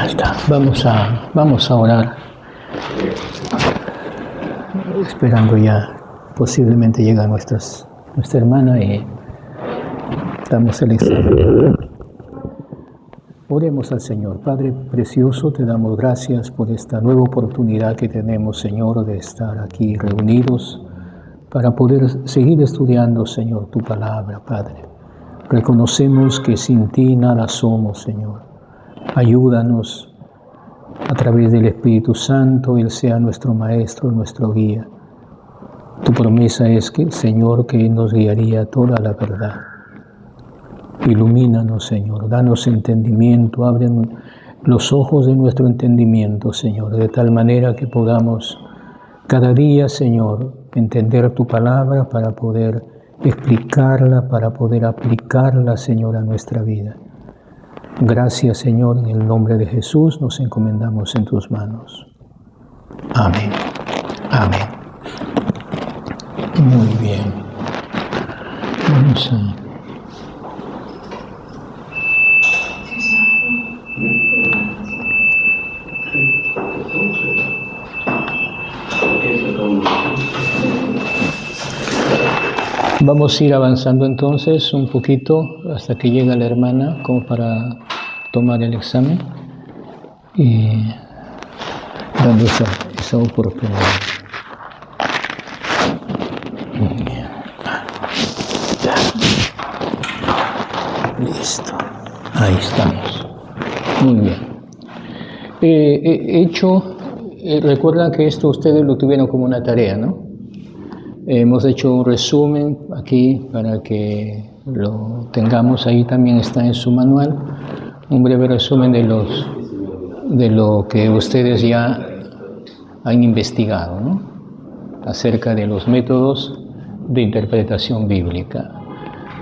Ya está. Vamos a orar. Esperando ya, posiblemente llega nuestra hermana y damos el examen. Oremos al Señor. Padre precioso, te damos gracias por esta nueva oportunidad que tenemos, Señor, de estar aquí reunidos para poder seguir estudiando, Señor, tu palabra, Padre. Reconocemos que sin ti nada somos, Señor. Ayúdanos a través del Espíritu Santo, Él sea nuestro Maestro, nuestro guía. Tu promesa es que, Señor, que Él nos guiaría a toda la verdad. Ilumínanos, Señor, danos entendimiento, abre los ojos de nuestro entendimiento, Señor, de tal manera que podamos cada día, Señor, entender tu palabra para poder explicarla, para poder aplicarla, Señor, a nuestra vida. Gracias, Señor, en el nombre de Jesús nos encomendamos en tus manos. Amén. Amén. Muy bien. Vamos a... Vamos a ir avanzando entonces un poquito hasta que llegue la hermana como para tomar el examen y dando esa oportunidad. Listo. Ahí estamos. Muy bien. Recuerdan que esto ustedes lo tuvieron como una tarea, ¿no? Hemos hecho un resumen aquí para que lo tengamos, ahí también está en su manual, un breve resumen de lo que ustedes ya han investigado, ¿no? Acerca de los métodos de interpretación bíblica.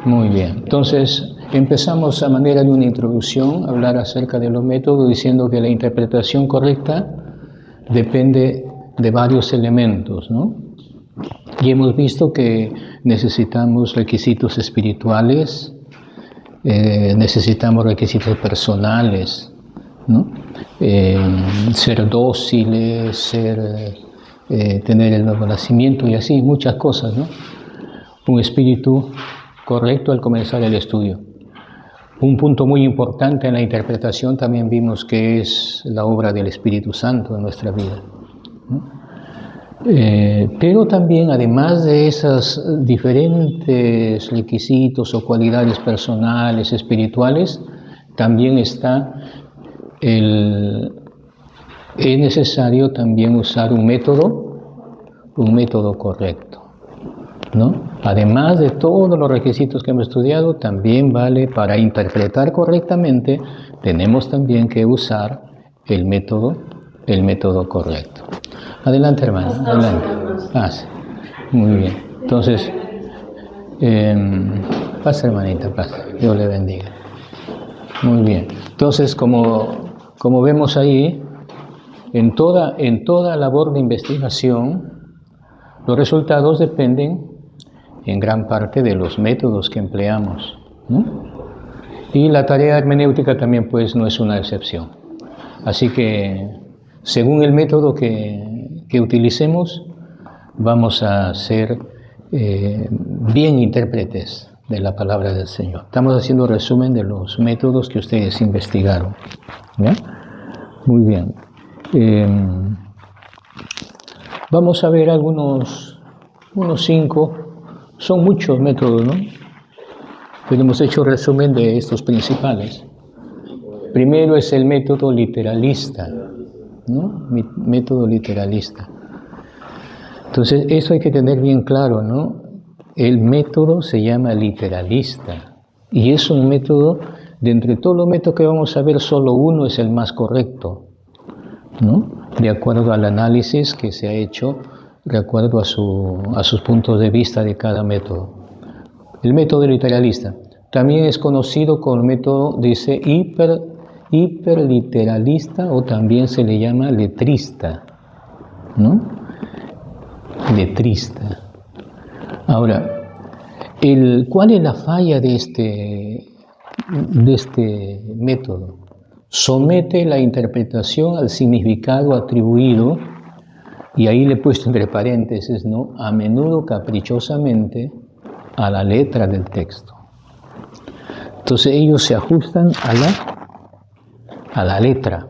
Muy bien, entonces empezamos a manera de una introducción a hablar acerca de los métodos, diciendo que la interpretación correcta depende de varios elementos, ¿no? Y hemos visto que necesitamos requisitos espirituales, necesitamos requisitos personales, ¿no? Ser dóciles, tener el nuevo nacimiento y así, muchas cosas, ¿no? Un espíritu correcto al comenzar el estudio. Un punto muy importante en la interpretación también vimos que es la obra del Espíritu Santo en nuestra vida, ¿no? Pero también, además de esos diferentes requisitos o cualidades personales, espirituales, también es necesario también usar un método correcto, ¿no? Además de todos los requisitos que hemos estudiado, también vale para interpretar correctamente, tenemos también que usar el método correcto. Adelante, hermano, adelante. Pase. Muy bien. Entonces, pase, hermanita, pase. Dios le bendiga. Muy bien. Entonces, como vemos ahí, en toda labor de investigación, los resultados dependen en gran parte de los métodos que empleamos, ¿no? Y la tarea hermenéutica también, pues, no es una excepción. Así que, según el método que utilicemos, vamos a ser bien intérpretes de la palabra del Señor. Estamos haciendo resumen de los métodos que ustedes investigaron, ¿ya? Muy bien. Vamos a ver unos 5, son muchos métodos, ¿no? Pero hemos hecho resumen de estos principales. Primero es el método literalista, ¿no? Método literalista. Entonces, eso hay que tener bien claro, ¿no? El método se llama literalista y es un método, de entre todos los métodos que vamos a ver, solo uno es el más correcto, ¿no? De acuerdo al análisis que se ha hecho, de acuerdo a sus puntos de vista de cada método. El método literalista también es conocido como el método, dice, hiperliteralista, o también se le llama letrista, ¿no? Letrista. Ahora, ¿cuál es la falla de este método? somete la interpretación al significado atribuido, y ahí le he puesto entre paréntesis, ¿no? A menudo caprichosamente a la letra del texto. Entonces ellos se ajustan a la letra,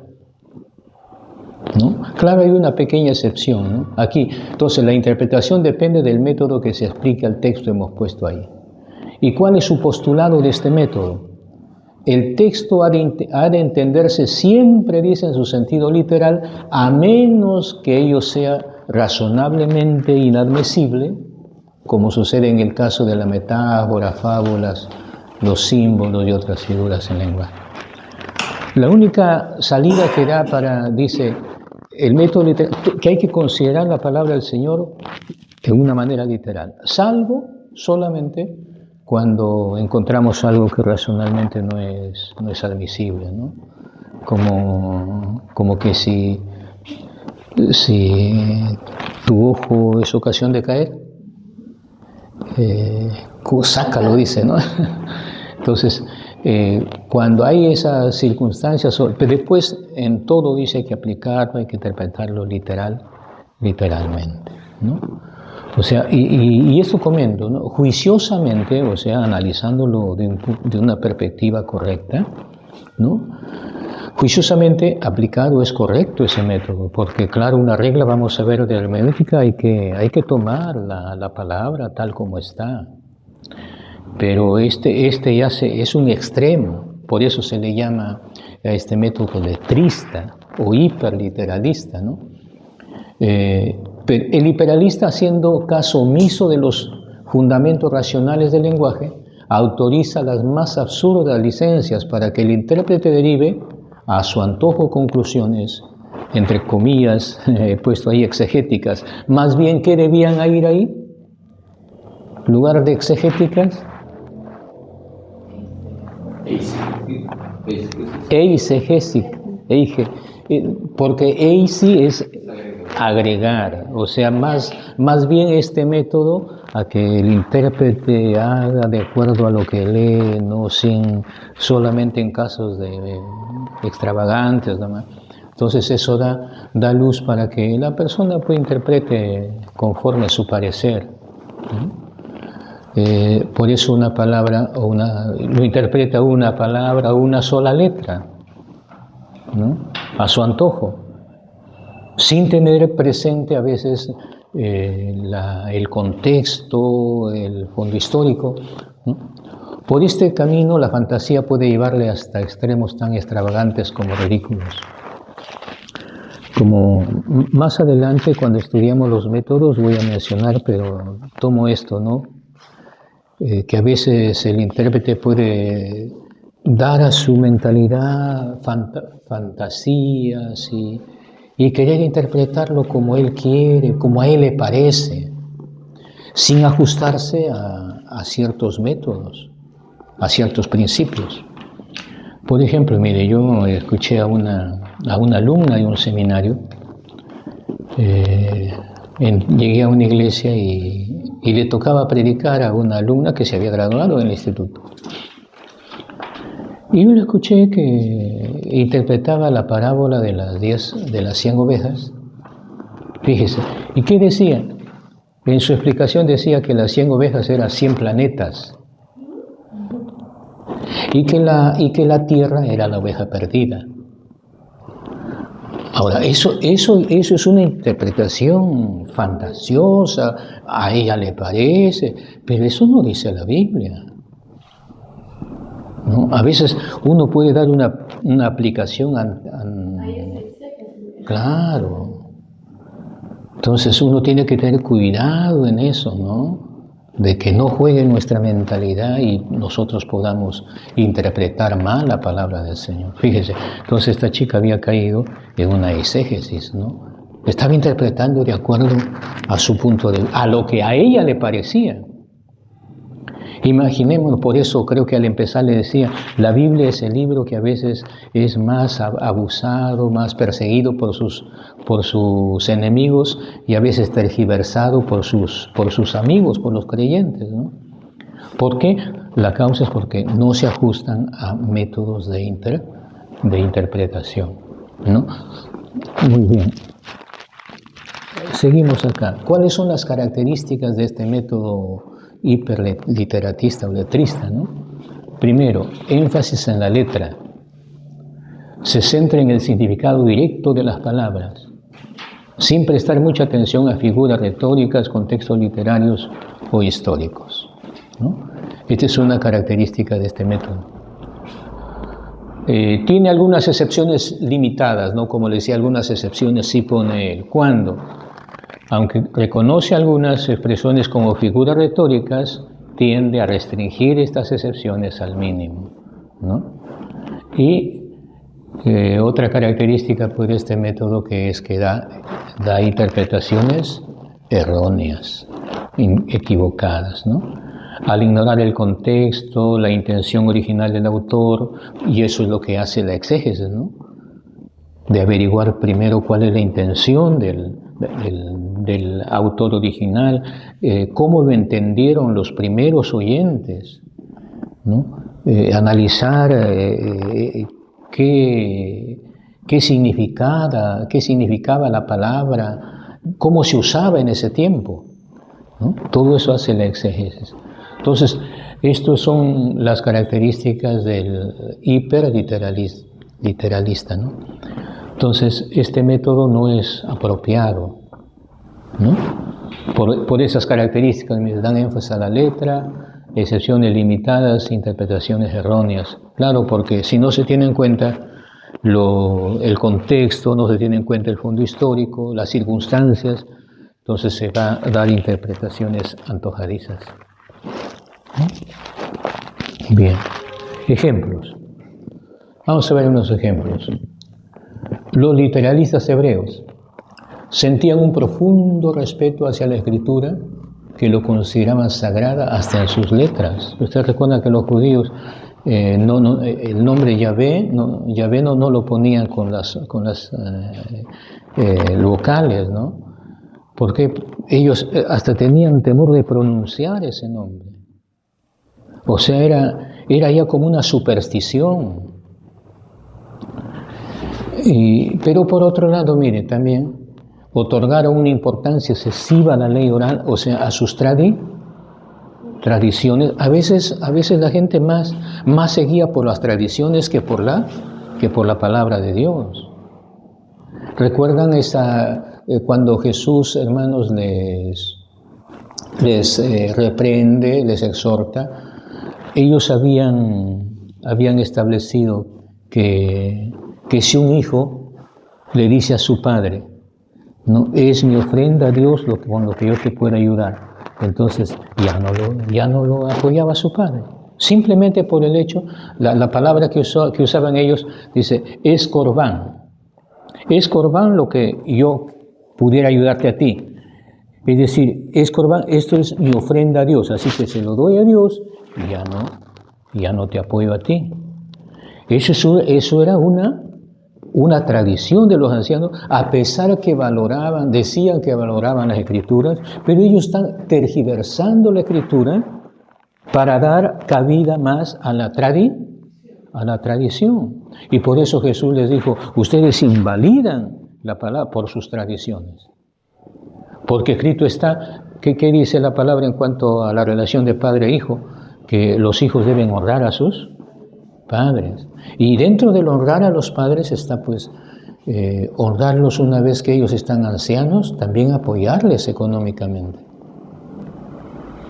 ¿no? Claro, hay una pequeña excepción, ¿no? Aquí, entonces la interpretación depende del método que se explica al texto, hemos puesto ahí. ¿Y cuál es su postulado de este método? El texto ha de entenderse siempre, dice, en su sentido literal, a menos que ello sea razonablemente inadmisible, como sucede en el caso de la metáfora, fábulas, los símbolos y otras figuras en lenguaje. La única salida que da para, dice, el método literal, que hay que considerar la palabra del Señor de una manera literal, salvo solamente cuando encontramos algo que racionalmente no es admisible, ¿no? Como que si tu ojo es ocasión de caer, sácalo, dice, ¿no? Entonces, cuando hay esas circunstancias, pero después en todo dice que aplicarlo, hay que interpretarlo literalmente, ¿no? O sea, y eso comento, ¿no? Juiciosamente, o sea, analizándolo de una perspectiva correcta, ¿no? Juiciosamente aplicado es correcto ese método, porque claro, una regla, vamos a ver, de hermenéutica, hay que tomar la palabra tal como está. Pero este ya es un extremo, por eso se le llama a este método letrista o hiperliteralista, ¿no? El hiperalista, haciendo caso omiso de los fundamentos racionales del lenguaje, autoriza las más absurdas licencias para que el intérprete derive a su antojo conclusiones, entre comillas, he puesto ahí exegéticas. Más bien, ¿qué debían ir ahí? En lugar de exegéticas, porque eisi es agregar, o sea, más bien este método a que el intérprete haga de acuerdo a lo que lee, no solamente en casos de extravagantes, nada más. Entonces eso da luz para que la persona pues interprete conforme a su parecer, ¿no? Por eso una palabra lo interpreta una palabra o una sola letra, ¿no? A su antojo, sin tener presente a veces el contexto, el fondo histórico, ¿no? Por este camino la fantasía puede llevarle hasta extremos tan extravagantes como ridículos. Como más adelante, cuando estudiamos los métodos, voy a mencionar, pero tomo esto, ¿no? Que a veces el intérprete puede dar a su mentalidad fantasías y querer interpretarlo como él quiere, como a él le parece, sin ajustarse a ciertos métodos, a ciertos principios. Por ejemplo, mire, yo escuché a una alumna de un seminario, llegué a una iglesia y le tocaba predicar a una alumna que se había graduado en el instituto. Y yo le escuché que interpretaba la parábola de las 100 ovejas. Fíjese, ¿y qué decía? En su explicación decía que las 100 ovejas eran 100 planetas y que la tierra era la oveja perdida. Ahora, eso es una interpretación fantasiosa, a ella le parece, pero eso no dice la Biblia, ¿no? A veces uno puede dar una aplicación claro. Entonces uno tiene que tener cuidado en eso, ¿no? De que no juegue nuestra mentalidad y nosotros podamos interpretar mal la palabra del Señor. Fíjese, entonces esta chica había caído en una exégesis, ¿no? Estaba interpretando de acuerdo a su punto de vista, a lo que a ella le parecía. Imaginémonos, por eso creo que al empezar le decía, la Biblia es el libro que a veces es más abusado, más perseguido por sus enemigos y a veces tergiversado por sus amigos, por los creyentes, ¿no? ¿Por qué? La causa es porque no se ajustan a métodos de de interpretación, ¿no? Muy bien. Seguimos acá. ¿Cuáles son las características de este método hiperliteratista o letrista, ¿no? Primero, énfasis en la letra. Se centra en el significado directo de las palabras, sin prestar mucha atención a figuras retóricas, contextos literarios o históricos, ¿no? Esta es una característica de este método. Tiene algunas excepciones limitadas, ¿no? Como le decía, algunas excepciones sí pone el cuando. Aunque reconoce algunas expresiones como figuras retóricas, tiende a restringir estas excepciones al mínimo, ¿no? Y otra característica pues, de este método que es que da interpretaciones erróneas, equivocadas, ¿no? Al ignorar el contexto, la intención original del autor, y eso es lo que hace la exégesis, ¿no? De averiguar primero cuál es la intención del autor original, cómo lo entendieron los primeros oyentes, ¿no? Analizar qué significaba la palabra, cómo se usaba en ese tiempo, ¿no? Todo eso hace la exégesis. Entonces, estas son las características del hiperliteralista, ¿no? Entonces, este método no es apropiado, ¿no? Por esas características, dan énfasis a la letra, excepciones limitadas, interpretaciones erróneas. Claro, porque si no se tiene en cuenta el contexto, no se tiene en cuenta el fondo histórico, las circunstancias, entonces se va a dar interpretaciones antojadizas. Bien, ejemplos. Vamos a ver unos ejemplos. Los literalistas hebreos sentían un profundo respeto hacia la escritura, que lo consideraban sagrada hasta en sus letras. Usted recuerda que los judíos el nombre Yahvé no lo ponían con las vocales, ¿no? Porque ellos hasta tenían temor de pronunciar ese nombre. O sea, era ya como una superstición. Pero por otro lado, mire, también otorgaron una importancia excesiva a la ley oral, o sea, a sus tradiciones. A veces la gente más se guía por las tradiciones que por la palabra de Dios. ¿Recuerdan cuando Jesús, hermanos, les reprende, les exhorta? Ellos habían establecido que si un hijo le dice a su padre, no, es mi ofrenda a Dios con lo que yo te pueda ayudar, entonces ya no lo apoyaba a su padre. Simplemente por el hecho, la palabra que usaban ellos dice, es corbán. Es corbán lo que yo pudiera ayudarte a ti. Es decir, es corbán, esto es mi ofrenda a Dios, así que se lo doy a Dios y ya no te apoyo a ti. Eso era una tradición de los ancianos, a pesar que decían que valoraban las escrituras, pero ellos están tergiversando la escritura para dar cabida más a la tradición. Y por eso Jesús les dijo, ustedes invalidan la palabra por sus tradiciones. Porque escrito está, ¿qué dice la palabra en cuanto a la relación de padre e hijo? Que los hijos deben honrar a sus padres. Y dentro del honrar a los padres está pues honrarlos una vez que ellos están ancianos, también apoyarles económicamente,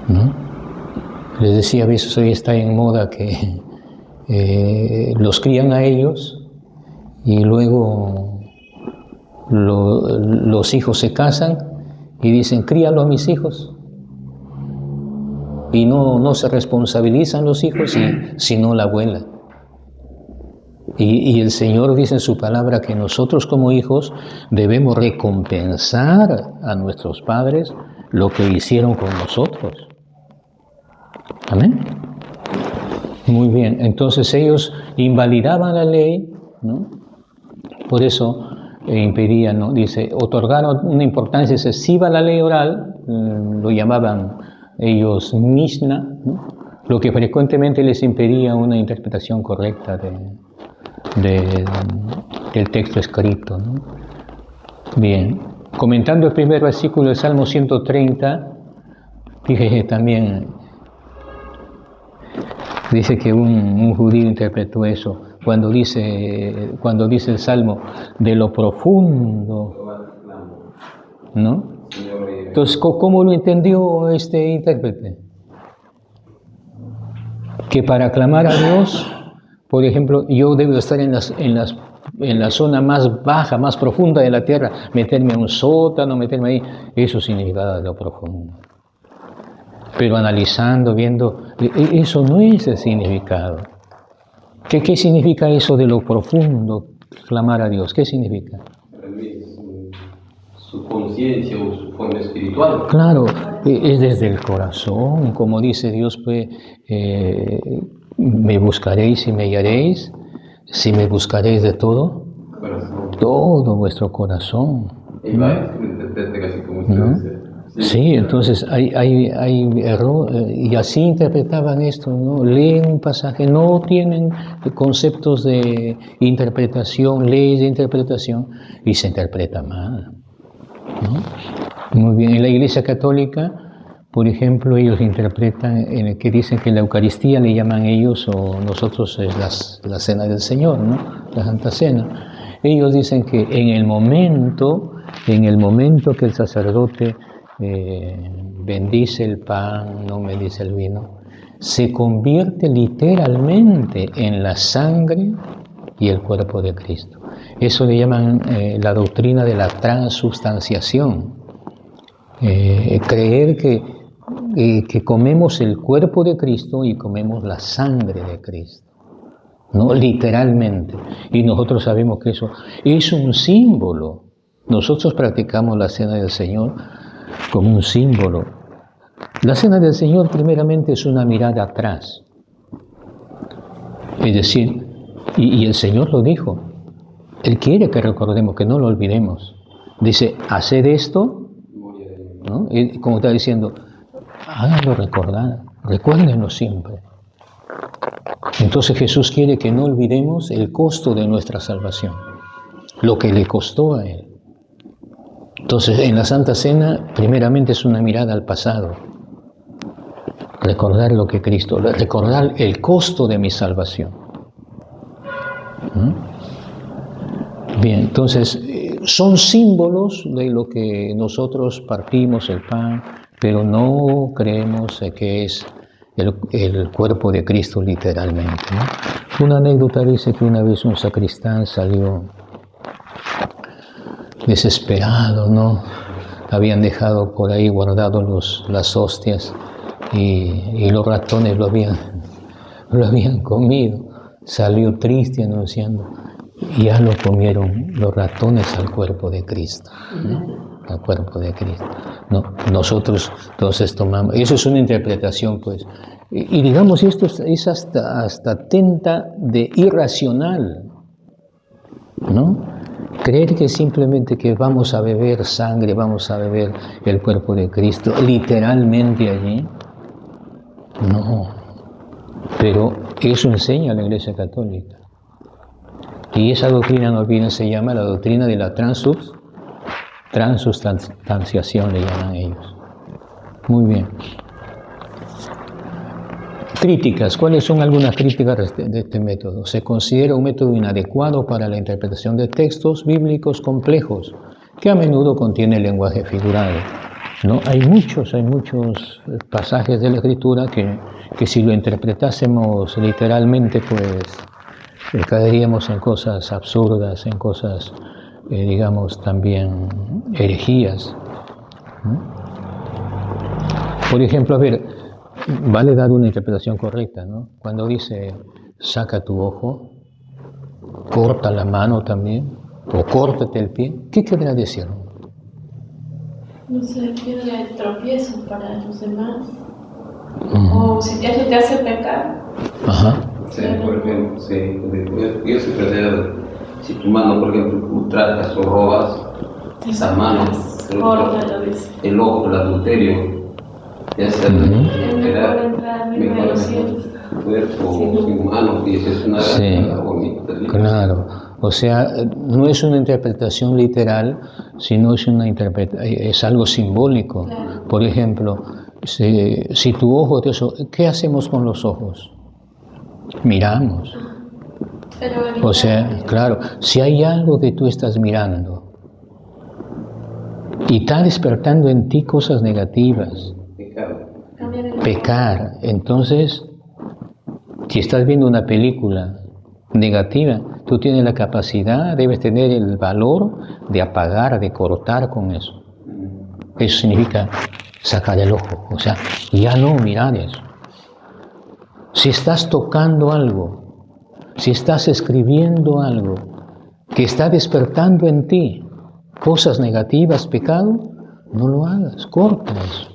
¿no? Les decía, a veces hoy está en moda que los crían a ellos y luego los hijos se casan y dicen, críalo a mis hijos. Y no se responsabilizan los hijos, sino la abuela. Y el Señor dice en su palabra que nosotros como hijos debemos recompensar a nuestros padres lo que hicieron con nosotros. Amén. Muy bien, entonces ellos invalidaban la ley, ¿no? Por eso impedían, ¿no? Dice, otorgaron una importancia excesiva a la ley oral, lo llamaban ellos Mishnah, ¿no? Lo que frecuentemente les impedía una interpretación correcta del texto escrito, ¿no? Bien, comentando el primer versículo del Salmo 130, fíjese también, dice que un judío interpretó eso cuando dice el Salmo de lo profundo, ¿no? Entonces, ¿cómo lo entendió este intérprete? Que para clamar a Dios, por ejemplo, yo debo estar en la zona más baja, más profunda de la tierra, meterme a un sótano, meterme ahí, eso significa lo profundo. Pero analizando, viendo, eso no es el significado. ¿Qué significa eso de lo profundo, clamar a Dios? ¿Qué significa? Su conciencia o su forma espiritual. Claro, es desde el corazón, como dice Dios, pues, me buscaréis y me hallaréis, si me buscaréis de todo, todo vuestro corazón. ¿No? Sí, entonces hay error, y así interpretaban esto, ¿no? Leen un pasaje, no tienen conceptos de interpretación, leyes de interpretación, y se interpreta mal, ¿no? Muy bien, en la Iglesia Católica, por ejemplo, ellos interpretan, en el que dicen que la Eucaristía le llaman ellos, o nosotros es la Cena del Señor, ¿no? La Santa Cena. Ellos dicen que en el momento que el sacerdote bendice el pan, no bendice el vino, se convierte literalmente en la sangre y el cuerpo de Cristo. Eso le llaman la doctrina de la transubstanciación. Creer que comemos el cuerpo de Cristo y comemos la sangre de Cristo, ¿no? Literalmente. Y nosotros sabemos que eso es un símbolo. Nosotros practicamos la Cena del Señor como un símbolo. La Cena del Señor primeramente es una mirada atrás. Es decir, y el Señor lo dijo, Él quiere que recordemos, que no lo olvidemos. Dice, haced esto, ¿no? Y como está diciendo, háganlo recordar, recuérdenlo siempre. Entonces Jesús quiere que no olvidemos el costo de nuestra salvación, lo que le costó a Él. Entonces, en la Santa Cena, primeramente es una mirada al pasado. Recordar lo que Cristo, recordar el costo de mi salvación. Bien, entonces, son símbolos de lo que nosotros partimos el pan, pero no creemos que es el cuerpo de Cristo literalmente, ¿no? Una anécdota dice que una vez un sacristán salió desesperado, ¿no? Habían dejado por ahí guardados las hostias y los ratones lo habían comido. Salió triste anunciando, ya lo comieron los ratones al cuerpo de Cristo, ¿no? Al cuerpo de Cristo. No, nosotros entonces tomamos, eso es una interpretación, pues, y digamos, esto es hasta tenta de irracional, ¿no? Creer que simplemente que vamos a beber sangre, vamos a beber el cuerpo de Cristo, literalmente allí, no. Pero eso enseña la Iglesia Católica. Y esa doctrina, no olviden, se llama la doctrina de la transubstanciación, le llaman ellos. Muy bien. Críticas. ¿Cuáles son algunas críticas de este método? Se considera un método inadecuado para la interpretación de textos bíblicos complejos, que a menudo contiene lenguaje figurado, ¿no? Hay muchos pasajes de la Escritura que si lo interpretásemos literalmente, pues caeríamos en cosas absurdas, en cosas, digamos, también herejías, ¿no? Por ejemplo, a ver, vale dar una interpretación correcta, ¿no? Cuando dice, saca tu ojo, corta la mano también, o córtate el pie, ¿qué querrá decir? No sé, piedra de tropiezo para los demás. O si eso te hace pecar. Ajá. Sí, por ejemplo, yo se considero, si tu mano, por ejemplo, tratas o robas, esa mano, el ojo, el adulterio, ya sea mejor entrar en el cuerpo sin mano, y eso es una bonita. Claro, o sea, no es una interpretación literal, sino es algo simbólico. Claro. Por ejemplo, si tu ojo ¿qué hacemos con los ojos? Miramos. O sea, claro, si hay algo que tú estás mirando y está despertando en ti cosas negativas, pecar, entonces, si estás viendo una película negativa, tú tienes la capacidad, debes tener el valor de apagar, de cortar con eso. Eso significa sacar el ojo, o sea, ya no mirar eso. Si estás tocando algo, si estás escribiendo algo que está despertando en ti cosas negativas, pecado, no lo hagas, corta eso.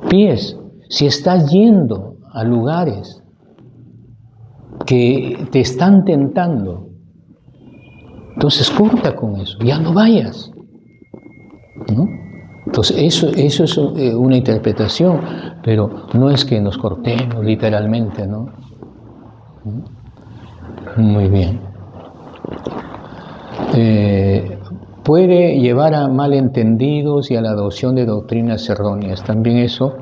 Pies, si estás yendo a lugares que te están tentando, entonces corta con eso, ya no vayas, ¿no? Entonces eso es una interpretación, pero no es que nos cortemos literalmente, ¿no? Muy bien. Puede llevar a malentendidos y a la adopción de doctrinas erróneas. También eso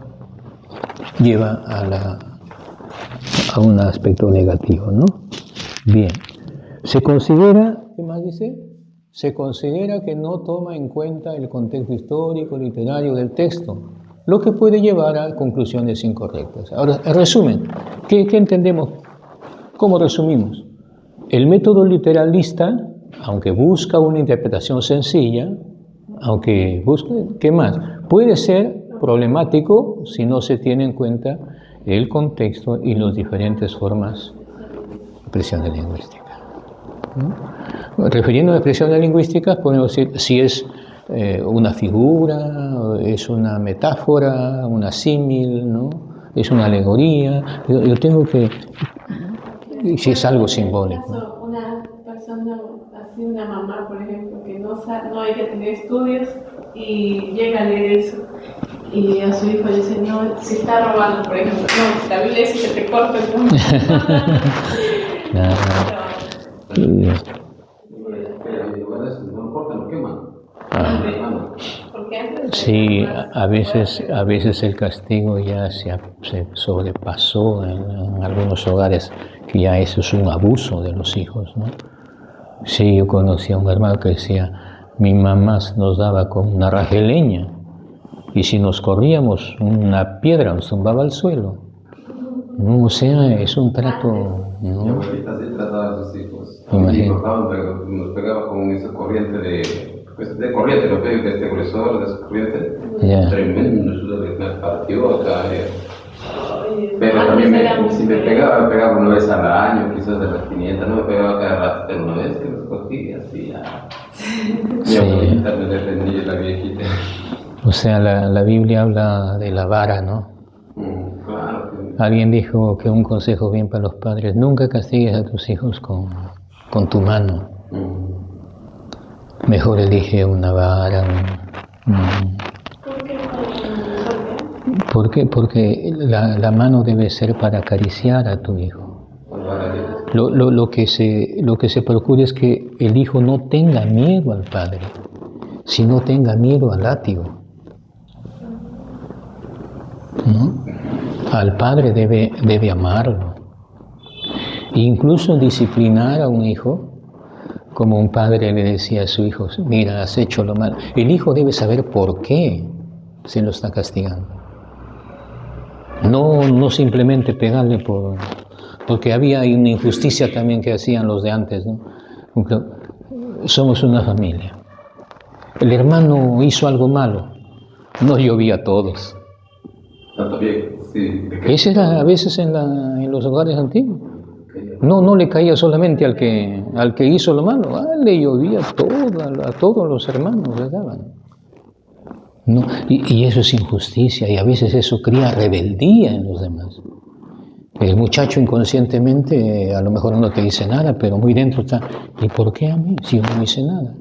lleva a un aspecto negativo, ¿no? Bien. Se considera, ¿qué más dice? Se considera que no toma en cuenta el contexto histórico, literario del texto, lo que puede llevar a conclusiones incorrectas. Ahora, en resumen, ¿qué entendemos? ¿Cómo resumimos? El método literalista, aunque busca una interpretación sencilla, aunque busque, ¿qué más? Puede ser problemático si no se tiene en cuenta el contexto y las diferentes formas de expresiones lingüísticas. Refiriendo a expresiones lingüísticas, podemos decir si es una figura, es una metáfora, una símil, ¿no? Es una alegoría. Yo tengo que... si es algo simbólico. Una persona, así una mamá, por ejemplo, que no hay que tener estudios y llega a leer eso y a su hijo le dice, no, si está robando, por ejemplo, no, la Biblia dice que te corta el mundo. Sí, a veces el castigo ya se sobrepasó en algunos hogares, que ya eso es un abuso de los hijos, ¿no? Sí, yo conocí a un hermano que decía, mi mamá nos daba con una raja de leña y si nos corríamos una piedra nos tumbaba al suelo. No, o sea, es un trato, ¿no? Mi abuelita sí trataba a sus hijos. Imagínate. Nos pegaba con esa corriente de corriente, lo que este gruesor de esa corriente. Yeah. Tremendo, me partió acá. Pero también si me pegaba una vez al año, quizás de las 500, no me pegaba cada rato, pero una vez que los cogí así ya. Mi abuelita me defendía, la viejita. O sea, la Biblia habla de la vara, ¿no? Claro. Alguien dijo que un consejo bien para los padres, nunca castigues a tus hijos con tu mano. Mejor elige una vara. ¿Por qué? Porque la mano debe ser para acariciar a tu hijo. Lo que se procura es que el hijo no tenga miedo al padre, sino tenga miedo al látigo, ¿no? Al padre debe amarlo. Incluso disciplinar a un hijo, como un padre le decía a su hijo, mira, has hecho lo malo. El hijo debe saber por qué se lo está castigando. No simplemente pegarle porque había una injusticia también que hacían los de antes, ¿no? Somos una familia. El hermano hizo algo malo, no llovía a todos. Sí. Ese era a veces en los hogares antiguos. No le caía solamente al que hizo lo malo, le llovía a todos los hermanos, les daban. No, y eso es injusticia, y a veces eso cría rebeldía en los demás. El muchacho inconscientemente a lo mejor no te dice nada, pero muy dentro está, ¿y por qué a mí si yo no hice nada?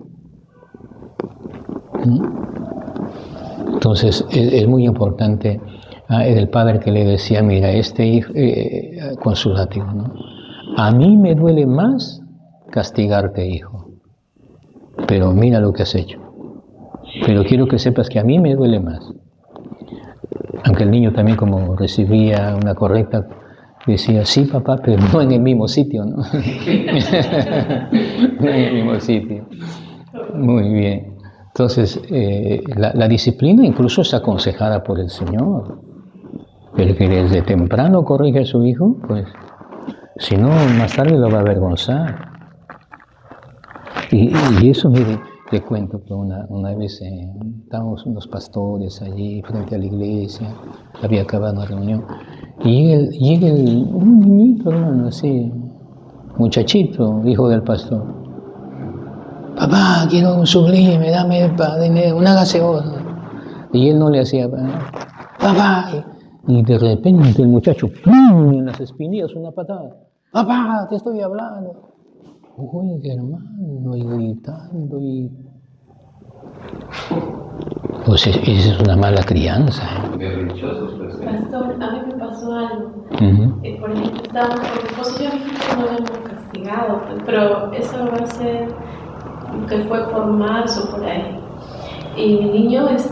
¿No? Entonces es muy importante el padre que le decía, mira, este hijo, con su látigo, ¿no? a mí me duele más castigarte, hijo, pero mira lo que has hecho. Pero quiero que sepas que a mí me duele más. Aunque el niño también, como recibía una correcta, decía, sí, papá, pero no en el mismo sitio, ¿no? No en el mismo sitio. Muy bien. Entonces, la disciplina incluso es aconsejada por el Señor. El que desde temprano corrige a su hijo, pues, si no, más tarde lo va a avergonzar. Y eso, mire, te cuento que una vez estábamos unos pastores allí frente a la iglesia, había acabado una reunión, y llega un niñito, hermano, así, muchachito, hijo del pastor. Papá, quiero un sublime, dame dinero, una gaseosa. Y él no le hacía, papá. Y de repente el muchacho, ¡pum!, en las espinillas una patada. Papá, te estoy hablando. Oiga, hermano, y gritando y... Pues esa es una mala crianza. Pastor, a mí me pasó algo. Por ejemplo, estábamos con mi esposo y yo, a mi hijo no lo hemos castigado, pero eso va a ser que fue por marzo, por ahí. Y mi niño, nos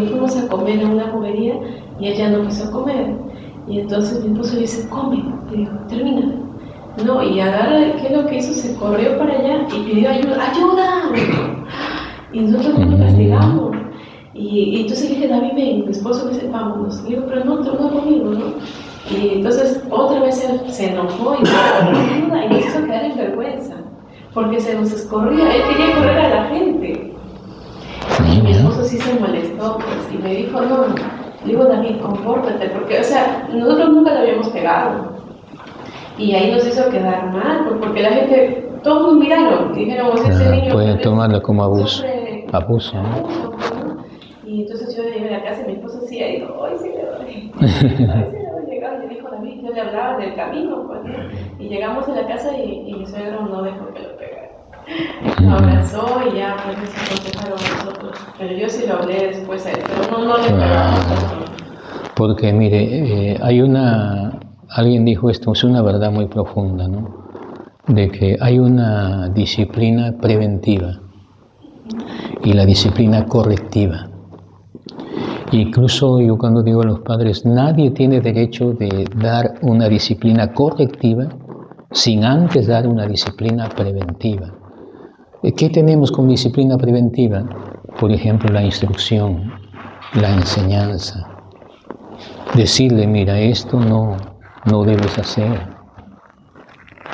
fuimos a comer a una juguería y ella no quiso comer. Y entonces mi esposo le dice, come. Le digo, termina. No, y agarra, ¿qué es lo que hizo? Se corrió para allá y pidió ayuda. ¡Ayuda! Y nosotros no lo castigamos. Y entonces le dije, David, ven. Mi esposo me dice, vámonos. Le digo, pero no conmigo, ¿no? Y entonces otra vez él se enojó y nos ayuda y nos hizo quedar en vergüenza. Porque se nos escorría. Él quería correr a la gente. Y mi esposo sí se molestó, pues, y me dijo, no. Le digo, David, compórtate, porque, o sea, nosotros nunca le habíamos pegado. Y ahí nos hizo quedar mal, porque la gente, todos nos miraron, dijeron, ese niño pueden tomarlo como abuso. Abuso, ¿no? Y entonces yo llegué a la casa y mi esposo sí, ahí dijo, hoy sí le doy. Hoy sí le doy. Llegar, le dijo David, yo le hablaba del camino, pues, ¿no? Y llegamos a la casa y mi suegro no dejó que lo pegara. Lo abrazó y ya pues se aconsejaron nosotros. Pero yo sí lo hablé después a él, pero no le pegamos. Porque mire, alguien dijo esto, es una verdad muy profunda, ¿no? De que hay una disciplina preventiva y la disciplina correctiva. Incluso yo cuando digo a los padres, nadie tiene derecho de dar una disciplina correctiva sin antes dar una disciplina preventiva. ¿Qué tenemos como disciplina preventiva? Por ejemplo, la instrucción, la enseñanza. Decirle, mira, esto no debes hacer,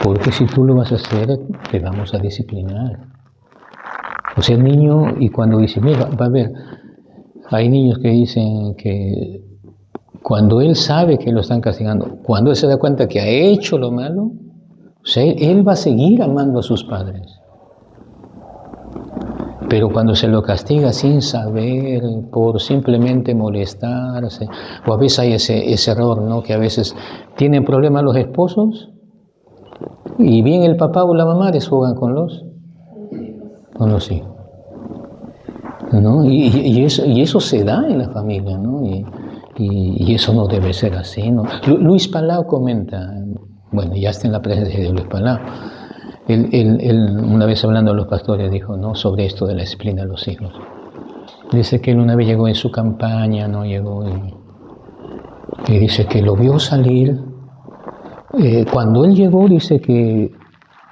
porque si tú lo vas a hacer, te vamos a disciplinar. O sea, el niño, y cuando dice, mira, va a ver, hay niños que dicen que cuando él sabe que lo están castigando, cuando él se da cuenta que ha hecho lo malo, o sea, él va a seguir amando a sus padres. Pero cuando se lo castiga sin saber, por simplemente molestarse, o a veces hay ese error, ¿no? Que a veces tienen problemas los esposos y bien el papá o la mamá desjuegan con los hijos, ¿no? Y eso se da en la familia, ¿no? Y eso no debe ser así, ¿no? Luis Palau comenta, bueno, ya está en la presencia de Luis Palau. Él una vez hablando a los pastores dijo, ¿no?, sobre esto de la disciplina de los hijos. Dice que él una vez llegó en su campaña, ¿no? Llegó y dice que lo vio salir. Cuando él llegó, dice que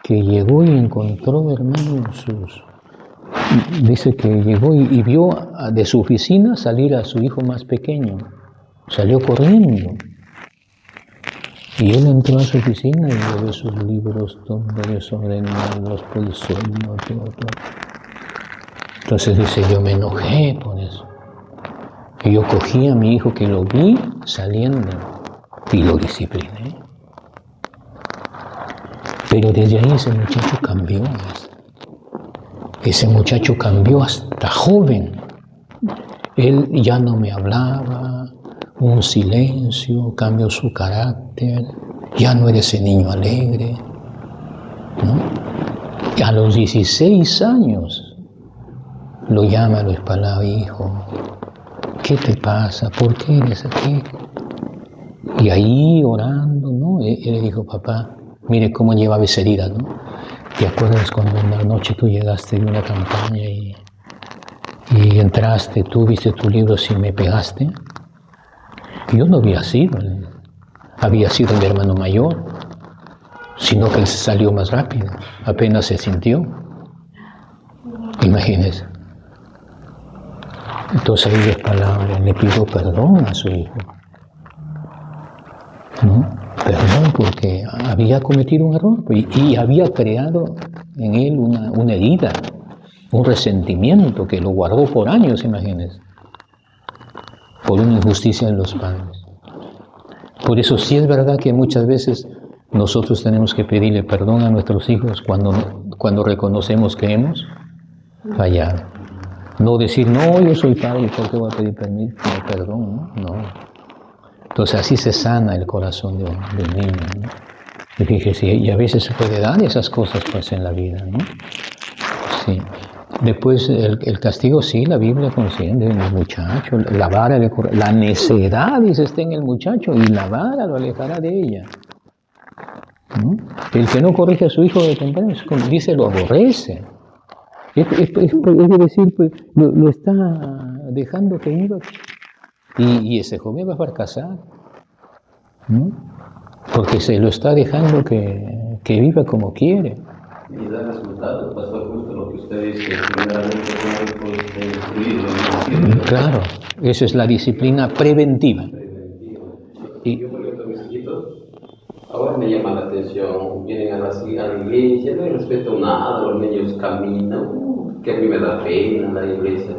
llegó y encontró, hermano, dice que llegó y vio de su oficina salir a su hijo más pequeño. Salió corriendo. Y él entró a su oficina y le ve sus libros todos desordenados por el suelo, todo. Entonces dice, yo me enojé por eso. Y yo cogí a mi hijo que lo vi saliendo y lo discipliné. Pero desde ahí ese muchacho cambió. Ese muchacho cambió hasta joven. Él ya no me hablaba. Un silencio, cambió su carácter, ya no era ese niño alegre, ¿no? Y a los 16 años lo llama Luis Palau, hijo, ¿qué te pasa? ¿Por qué eres aquí? Y ahí orando, ¿no? Y le dijo, papá, mire cómo llevaba esa herida, ¿no? ¿Te acuerdas cuando una noche tú llegaste de una campaña y entraste, tú viste tus libros y me pegaste? Yo no había sido mi hermano mayor, sino que él se salió más rápido, apenas se sintió. Imagínense. Entonces ahí es palabra, le pidió perdón a su hijo, ¿no? Perdón porque había cometido un error y había creado en él una herida, un resentimiento que lo guardó por años, imagínense, por una injusticia de los padres. Por eso sí es verdad que muchas veces nosotros tenemos que pedirle perdón a nuestros hijos cuando reconocemos que hemos fallado. No decir, no, yo soy padre, ¿por qué voy a pedir perdón? No. Entonces así se sana el corazón de un niño, ¿no? Y fíjese, y a veces se puede dar esas cosas pues en la vida, ¿no? Sí. Después el castigo, sí, la Biblia consiente en el muchacho, la vara, la necedad, dice, está en el muchacho, y la vara lo alejará de ella, ¿no? El que no corrige a su hijo de temprano, dice, lo aborrece. Es decir, pues, lo está dejando que viva, y ese joven va a fracasar, ¿no? Porque se lo está dejando que viva como quiere. Y da resultados, pasa justo lo que usted dice, primeramente cómo destruirlo. Claro, esa es la disciplina preventiva. Y yo, por ejemplo, mis hijitos, ahora me llama la atención, vienen a la iglesia, no respeto nada, los niños caminan, que a mí me da pena la iglesia,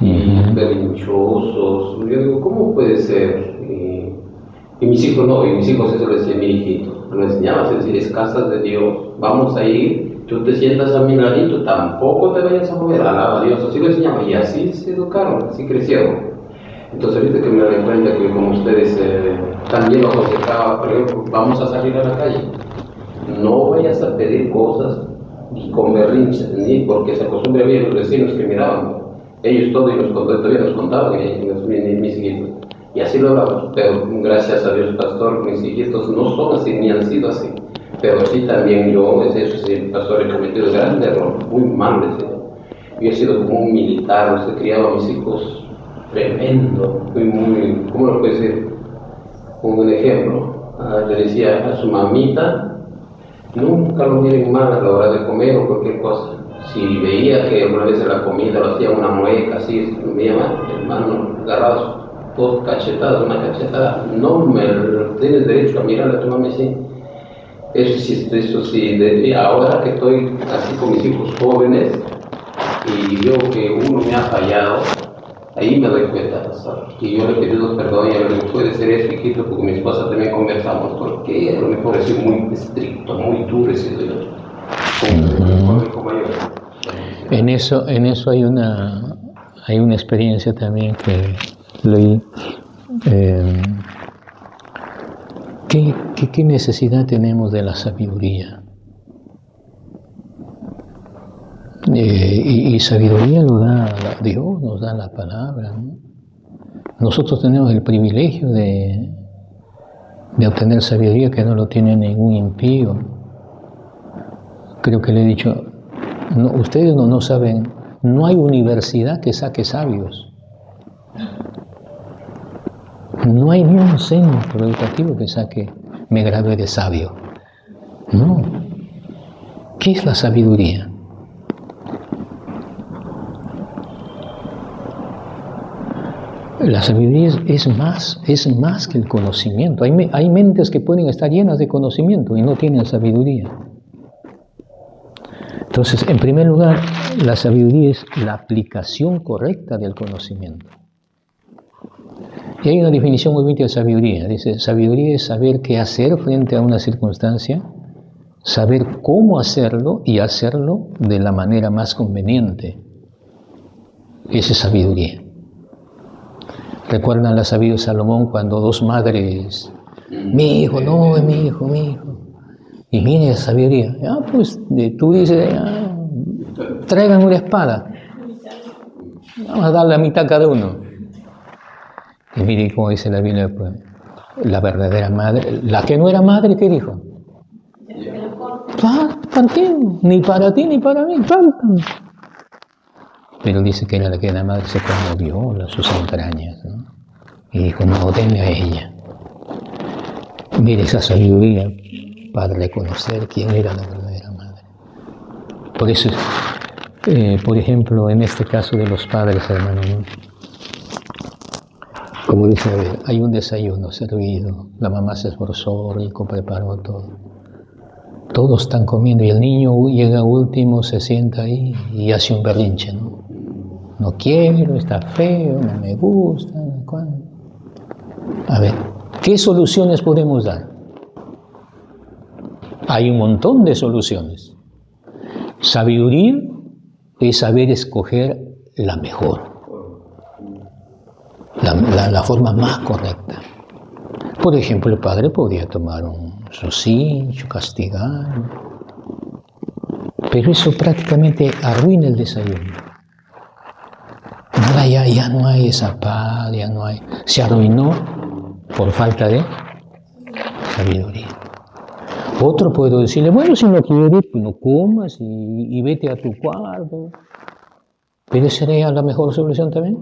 y berrinchosos. Yo digo, ¿cómo puede ser? Y mis hijos no, y mis hijos eso les decía mi hijito, lo enseñaba a decir, es casa de Dios, vamos a ir, tú te sientas a mi ladito, tampoco te vayas a mover, alaba a Dios, así lo enseñaba, y así se educaron, así crecieron. Entonces ahorita que me doy cuenta que como ustedes también lo aconsejaba, por ejemplo, vamos a salir a la calle, no vayas a pedir cosas ni con berrinches, ni porque se acostumbra bien los vecinos que miraban, ellos todos todavía nos contaban, mis hijitos. Y así lo hablamos, pero gracias a Dios, pastor, mis hijitos no son así, ni han sido así. Pero sí también yo, pastor, he cometido grandes errores, muy malos. Yo he sido como un militar, he criado a mis hijos tremendo, muy, ¿cómo lo puedo decir? Como un ejemplo, le decía a su mamita, nunca lo miren mal a la hora de comer o cualquier cosa. Si veía que alguna vez en la comida lo hacía una mueca, así, me veía mal, hermano, agarrados. Dos cachetadas, una cachetada, no me tienes derecho a mirar a tu mamá así. Eso sí, ahora que estoy así con mis hijos jóvenes y veo que uno me ha fallado, ahí me doy cuenta, pastor. Y yo le he pedido perdón y a ver, puede ser eso, hijito, porque mi esposa también conversamos, porque a lo mejor he sido muy estricto, muy duro, he sido yo. Con mi hijo mayor. En eso hay una experiencia también que leí. ¿Qué necesidad tenemos de la sabiduría? Y sabiduría lo da Dios, nos da la palabra, ¿no? Nosotros tenemos el privilegio de obtener sabiduría que no lo tiene ningún impío. Creo que le he dicho, ustedes no saben, no hay universidad que saque sabios. No hay ni un centro educativo que saque, me gradué de sabio. No. ¿Qué es la sabiduría? La sabiduría es más que el conocimiento. Hay mentes que pueden estar llenas de conocimiento y no tienen sabiduría. Entonces, en primer lugar, la sabiduría es la aplicación correcta del conocimiento. Y hay una definición muy bonita de sabiduría. Dice, sabiduría es saber qué hacer frente a una circunstancia, saber cómo hacerlo y hacerlo de la manera más conveniente. Esa es sabiduría. ¿Recuerdan la sabiduría de Salomón cuando dos madres, mi hijo, no, es mi hijo, mi hijo? Y viene la sabiduría. Pues tú dices, traigan una espada. Vamos a dar la mitad cada uno. Y mire cómo dice la Biblia después. la verdadera madre. La que no era madre, ¿qué dijo? ¿Para qué? Ni para ti ni para mí, faltan. Pero dice que la que era madre se conmovió sus entrañas, ¿no? Y dijo, no, denme a ella. Mire esa sabiduría para reconocer quién era la verdadera madre. Por eso, por ejemplo, en este caso de los padres, hermano, ¿no? Como dice, a ver, hay un desayuno servido, la mamá se esforzó, rico, preparó todo. Todos están comiendo y el niño llega último, se sienta ahí y hace un berrinche, ¿no? No quiero, está feo, no me gusta, ¿cuándo? A ver, ¿qué soluciones podemos dar? Hay un montón de soluciones. Sabiduría es saber escoger la mejor, la forma más correcta. Por ejemplo, el padre podría tomar un cincho, castigar, pero eso prácticamente arruina el desayuno. Nada, ya no hay esa paz, ya no hay. Se arruinó por falta de sabiduría. Otro puede decirle, bueno, si no quieres, pues no comas y vete a tu cuarto. ¿Pero sería la mejor solución también?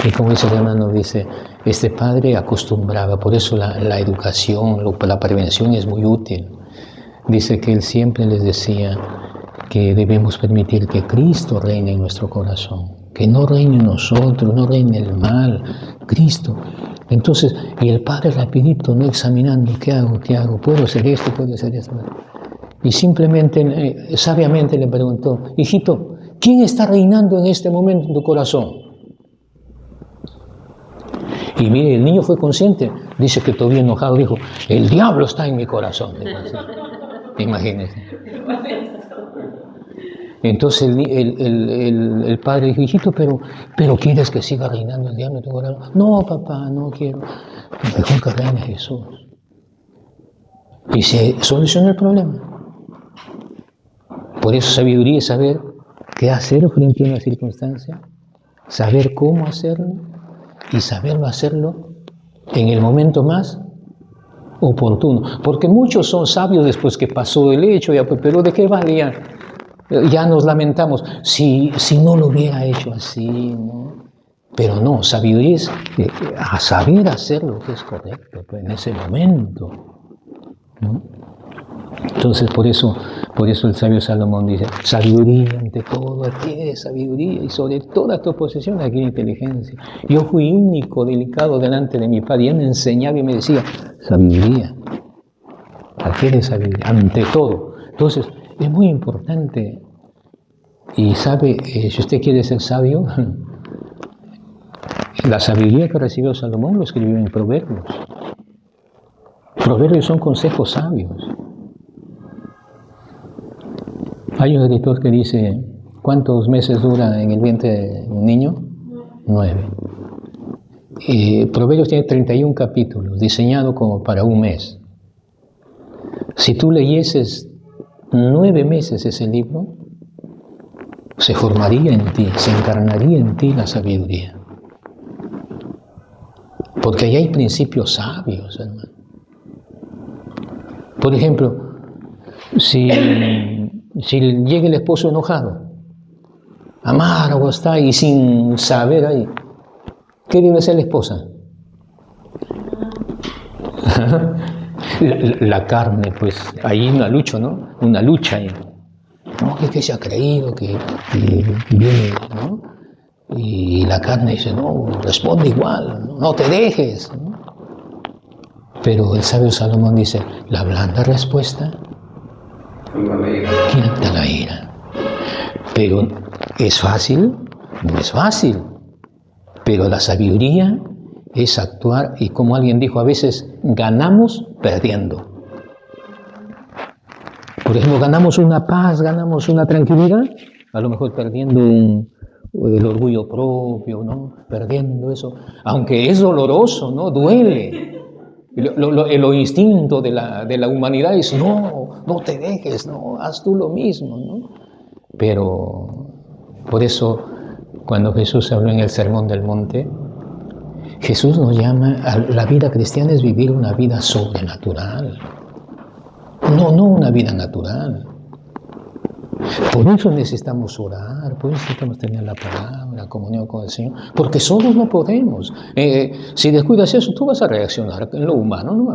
Y como ese hermano dice, este padre acostumbraba, por eso la educación, la prevención es muy útil. Dice que él siempre les decía que debemos permitir que Cristo reine en nuestro corazón, que no reine en nosotros, no reine el mal, Cristo. Entonces, y el padre rapidito, no examinando, ¿qué hago? ¿Puedo hacer esto? ¿Puedo hacer esto? Y simplemente, sabiamente le preguntó, hijito, ¿quién está reinando en este momento en tu corazón? Y mire, el niño fue consciente, dice que todavía enojado, dijo, el diablo está en mi corazón. Imagínense. Entonces el padre dijo, hijito, pero ¿quieres que siga reinando el diablo en tu corazón? No, papá, no quiero. Mejor que reine Jesús. Y se soluciona el problema. Por eso sabiduría es saber qué hacer frente a una circunstancia, saber cómo hacerlo y saberlo hacerlo en el momento más oportuno. Porque muchos son sabios después que pasó el hecho, ya, pero ¿de qué valía? Ya nos lamentamos, si no lo hubiera hecho así, ¿no? Pero no, sabiduría es a saber hacer lo que es correcto, pues, en ese momento, ¿no? Entonces, por eso el sabio Salomón dice, sabiduría ante todo, adquiere sabiduría y sobre toda tu posesión adquiere inteligencia. Yo fui único, delicado delante de mi padre y él me enseñaba y me decía, sabiduría, adquiere sabiduría ante todo. Entonces, es muy importante y sabe, si usted quiere ser sabio, la sabiduría que recibió Salomón lo escribió en Proverbios. Proverbios son consejos sabios. Hay un escritor que dice, ¿cuántos meses dura en el vientre de un niño? 9. Proverbios tiene 31 capítulos, diseñado como para un mes. Si tú leyeses 9 meses ese libro, se formaría en ti, se encarnaría en ti la sabiduría. Porque ahí hay principios sabios, hermano. Por ejemplo, si llega el esposo enojado, amargo está y sin saber ahí, ¿qué debe hacer la esposa? La carne, pues, ahí una lucha, ¿no? Una lucha ahí. No, que se ha creído, que viene, ¿no? Y la carne dice, no, responde igual, no te dejes, ¿no? Pero el sabio Salomón dice, la blanda respuesta quita la ira. Pero ¿es fácil? No es fácil. Pero la sabiduría es actuar, y como alguien dijo, a veces ganamos perdiendo. Por ejemplo, ganamos una paz, ganamos una tranquilidad, a lo mejor perdiendo el orgullo propio, ¿no? Perdiendo eso, aunque es doloroso, ¿no? Duele. El instinto de la humanidad es, no te dejes, no, haz tú lo mismo, ¿no? Pero por eso, cuando Jesús habló en el Sermón del Monte, Jesús nos llama, la vida cristiana es vivir una vida sobrenatural, no una vida natural. Por eso necesitamos orar, por eso necesitamos tener la palabra, comunión con el Señor, porque solos no podemos. Si descuidas eso, tú vas a reaccionar en lo humano, ¿no?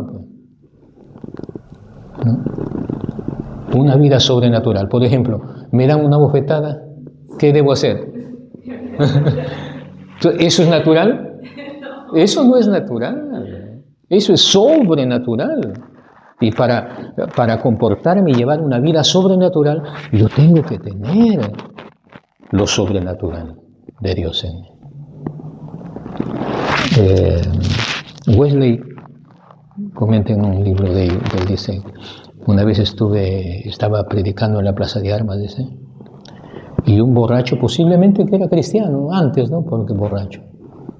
Una vida sobrenatural. Por ejemplo, me dan una bofetada, ¿qué debo hacer? ¿Eso es natural? Eso no es natural, eso es sobrenatural. Y para comportarme y llevar una vida sobrenatural, yo tengo que tener lo sobrenatural de Dios en mí. Wesley comenta en un libro de él, dice, una vez estaba predicando en la Plaza de Armas, dice, y un borracho, posiblemente que era cristiano, antes, ¿no? Porque borracho,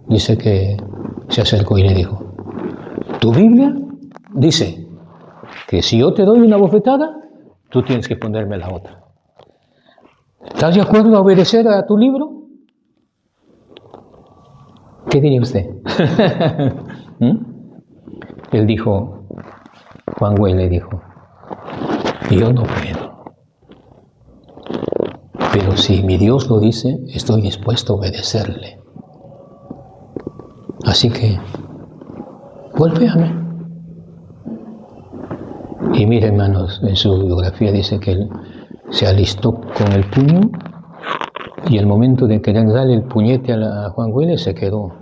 dice que se acercó y le dijo, tu Biblia dice que si yo te doy una bofetada, tú tienes que ponerme la otra. ¿Estás de acuerdo a obedecer a tu libro? ¿Qué diría usted? Él dijo, Juan Güey le dijo, yo no puedo. Pero si mi Dios lo dice, estoy dispuesto a obedecerle. Así que, golpéame. Y mire, hermanos, en su biografía dice que él se alistó con el puño y el momento de querer darle el puñete a Juan Güell se quedó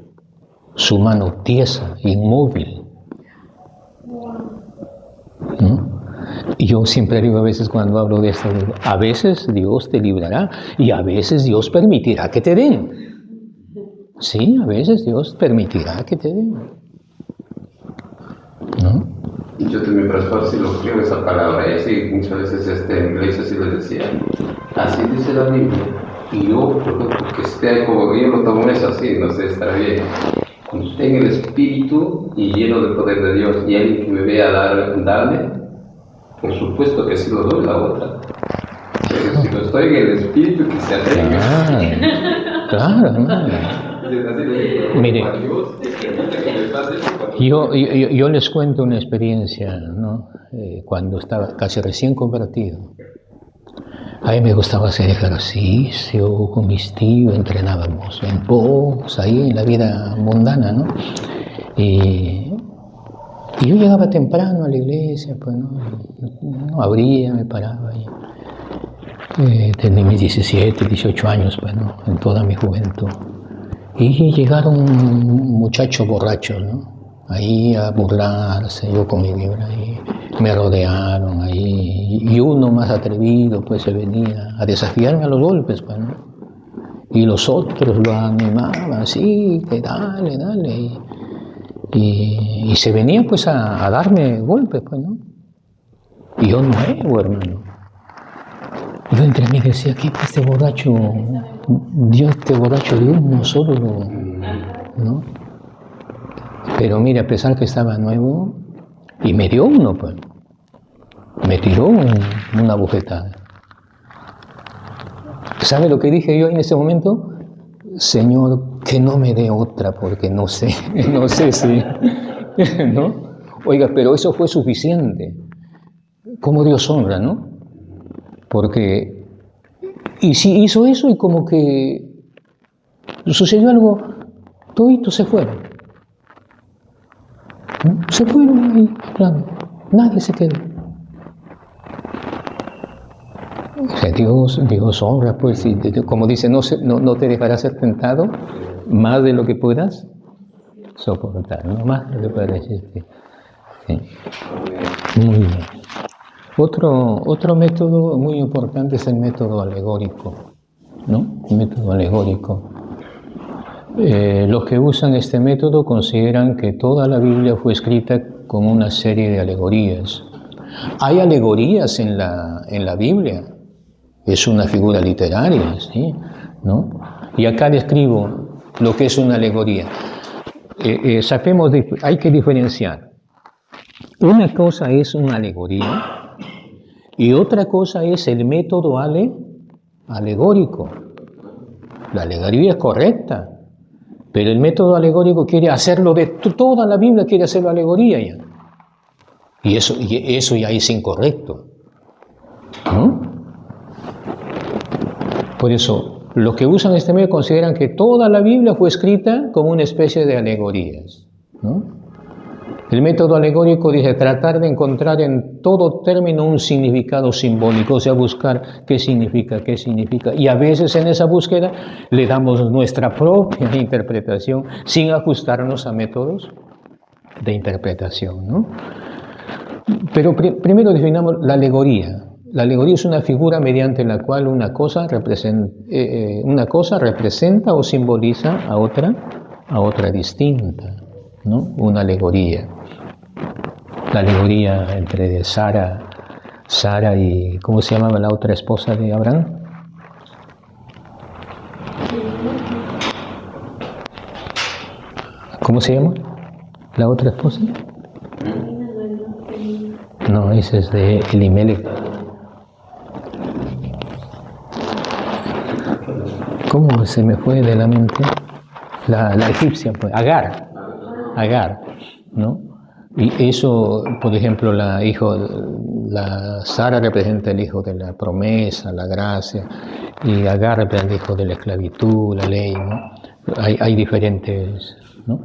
su mano tiesa, inmóvil. ¿No? Y yo siempre digo a veces cuando hablo de esto, digo, a veces Dios te librará y a veces Dios permitirá que te den. Sí, a veces Dios permitirá que te den. ¿No? Y yo también, para si lo creo esa palabra, y así muchas veces en iglesia sí les decía, así dice la Biblia, y yo, porque esté como yo lo tomo es así, no sé, estará bien, cuando esté en el Espíritu y lleno del poder de Dios, y alguien que me vea darme, por supuesto que sí lo doy la otra, pero si no estoy en el Espíritu, que se atenga. Claro. Mire, yo les cuento una experiencia, ¿no? Cuando estaba casi recién convertido. A mí me gustaba hacer ejercicio con mis tíos, entrenábamos en box, ahí en la vida mundana, ¿no? Y yo llegaba temprano a la iglesia, pues no abría, me paraba. Tenía mis 17, 18 años, pues, ¿no? En toda mi juventud. Y llegaron muchachos borrachos, ¿no? Ahí a burlarse, yo con mi Biblia, y me rodearon ahí. Y uno más atrevido, pues, se venía a desafiarme a los golpes, pues, ¿no? Y los otros lo animaban, sí, que dale. Y se venía, pues, a darme golpes, pues, ¿no? Y yo nuevo, hermano. Yo entre mí decía, ¿qué este borracho? Dios, este borracho de uno solo, ¿no? Pero mira, a pesar que estaba nuevo, y me dio uno, pues, me tiró una bofetada. ¿Sabe lo que dije yo en ese momento? Señor, que no me dé otra, porque no sé si, ¿no? Oiga, pero eso fue suficiente. Como Dios honra, ¿no? Porque, y si hizo eso y como que sucedió algo, toditos se fueron. ¿No? Se fueron ahí, claro, nadie se quedó. O sea, Dios honra, pues, y como dice, no te dejará ser tentado más de lo que puedas soportar, no más de lo que puedas resistir. Sí. Muy bien. Otro método muy importante es el método alegórico, ¿no? El método alegórico. Los que usan este método consideran que toda la Biblia fue escrita con una serie de alegorías. Hay alegorías en la Biblia, es una figura literaria, ¿sí? ¿No? Y acá describo lo que es una alegoría. Hay que diferenciar. Una cosa es una alegoría, y otra cosa es el método alegórico. La alegoría es correcta, Pero el método alegórico quiere hacerlo toda la Biblia quiere hacerlo alegoría ya. Y eso ya es incorrecto, ¿no? Por eso, los que usan este método consideran que toda la Biblia fue escrita como una especie de alegorías, ¿no? El método alegórico dice tratar de encontrar en todo término un significado simbólico, o sea, buscar qué significa, y a veces en esa búsqueda le damos nuestra propia interpretación sin ajustarnos a métodos de interpretación, ¿no? Pero primero definamos la alegoría. La alegoría es una figura mediante la cual una cosa representa o simboliza a otra distinta, ¿no? Una alegoría. La alegoría entre Sara y, ¿cómo se llamaba la otra esposa de Abraham? ¿Cómo se llama la otra esposa? No, ese es de Elimelech. ¿Cómo se me fue de la mente? La egipcia, pues, Agar, ¿no? Y eso, por ejemplo, la Sara representa el hijo de la promesa, la gracia, y Agar representa el hijo de la esclavitud, la ley, ¿no? Hay diferentes, ¿no?,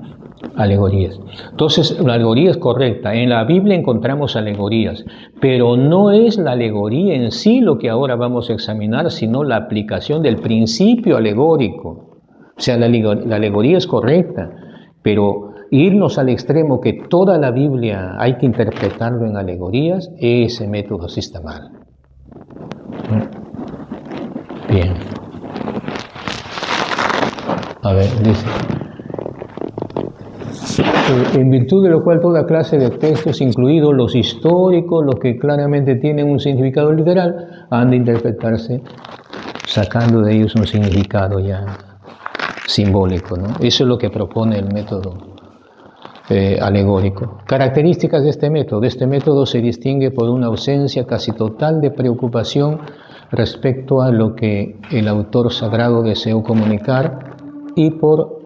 alegorías. Entonces, la alegoría es correcta. En la Biblia encontramos alegorías, pero no es la alegoría en sí lo que ahora vamos a examinar, sino la aplicación del principio alegórico. O sea, la alegoría es correcta, pero irnos al extremo que toda la Biblia hay que interpretarlo en alegorías, ese método sí está mal. Bien. A ver, dice: en virtud de lo cual toda clase de textos, incluidos los históricos, los que claramente tienen un significado literal, han de interpretarse sacando de ellos un significado ya simbólico, ¿no? Eso es lo que propone el método alegórico. Características de este método. Este método se distingue por una ausencia casi total de preocupación respecto a lo que el autor sagrado deseó comunicar y por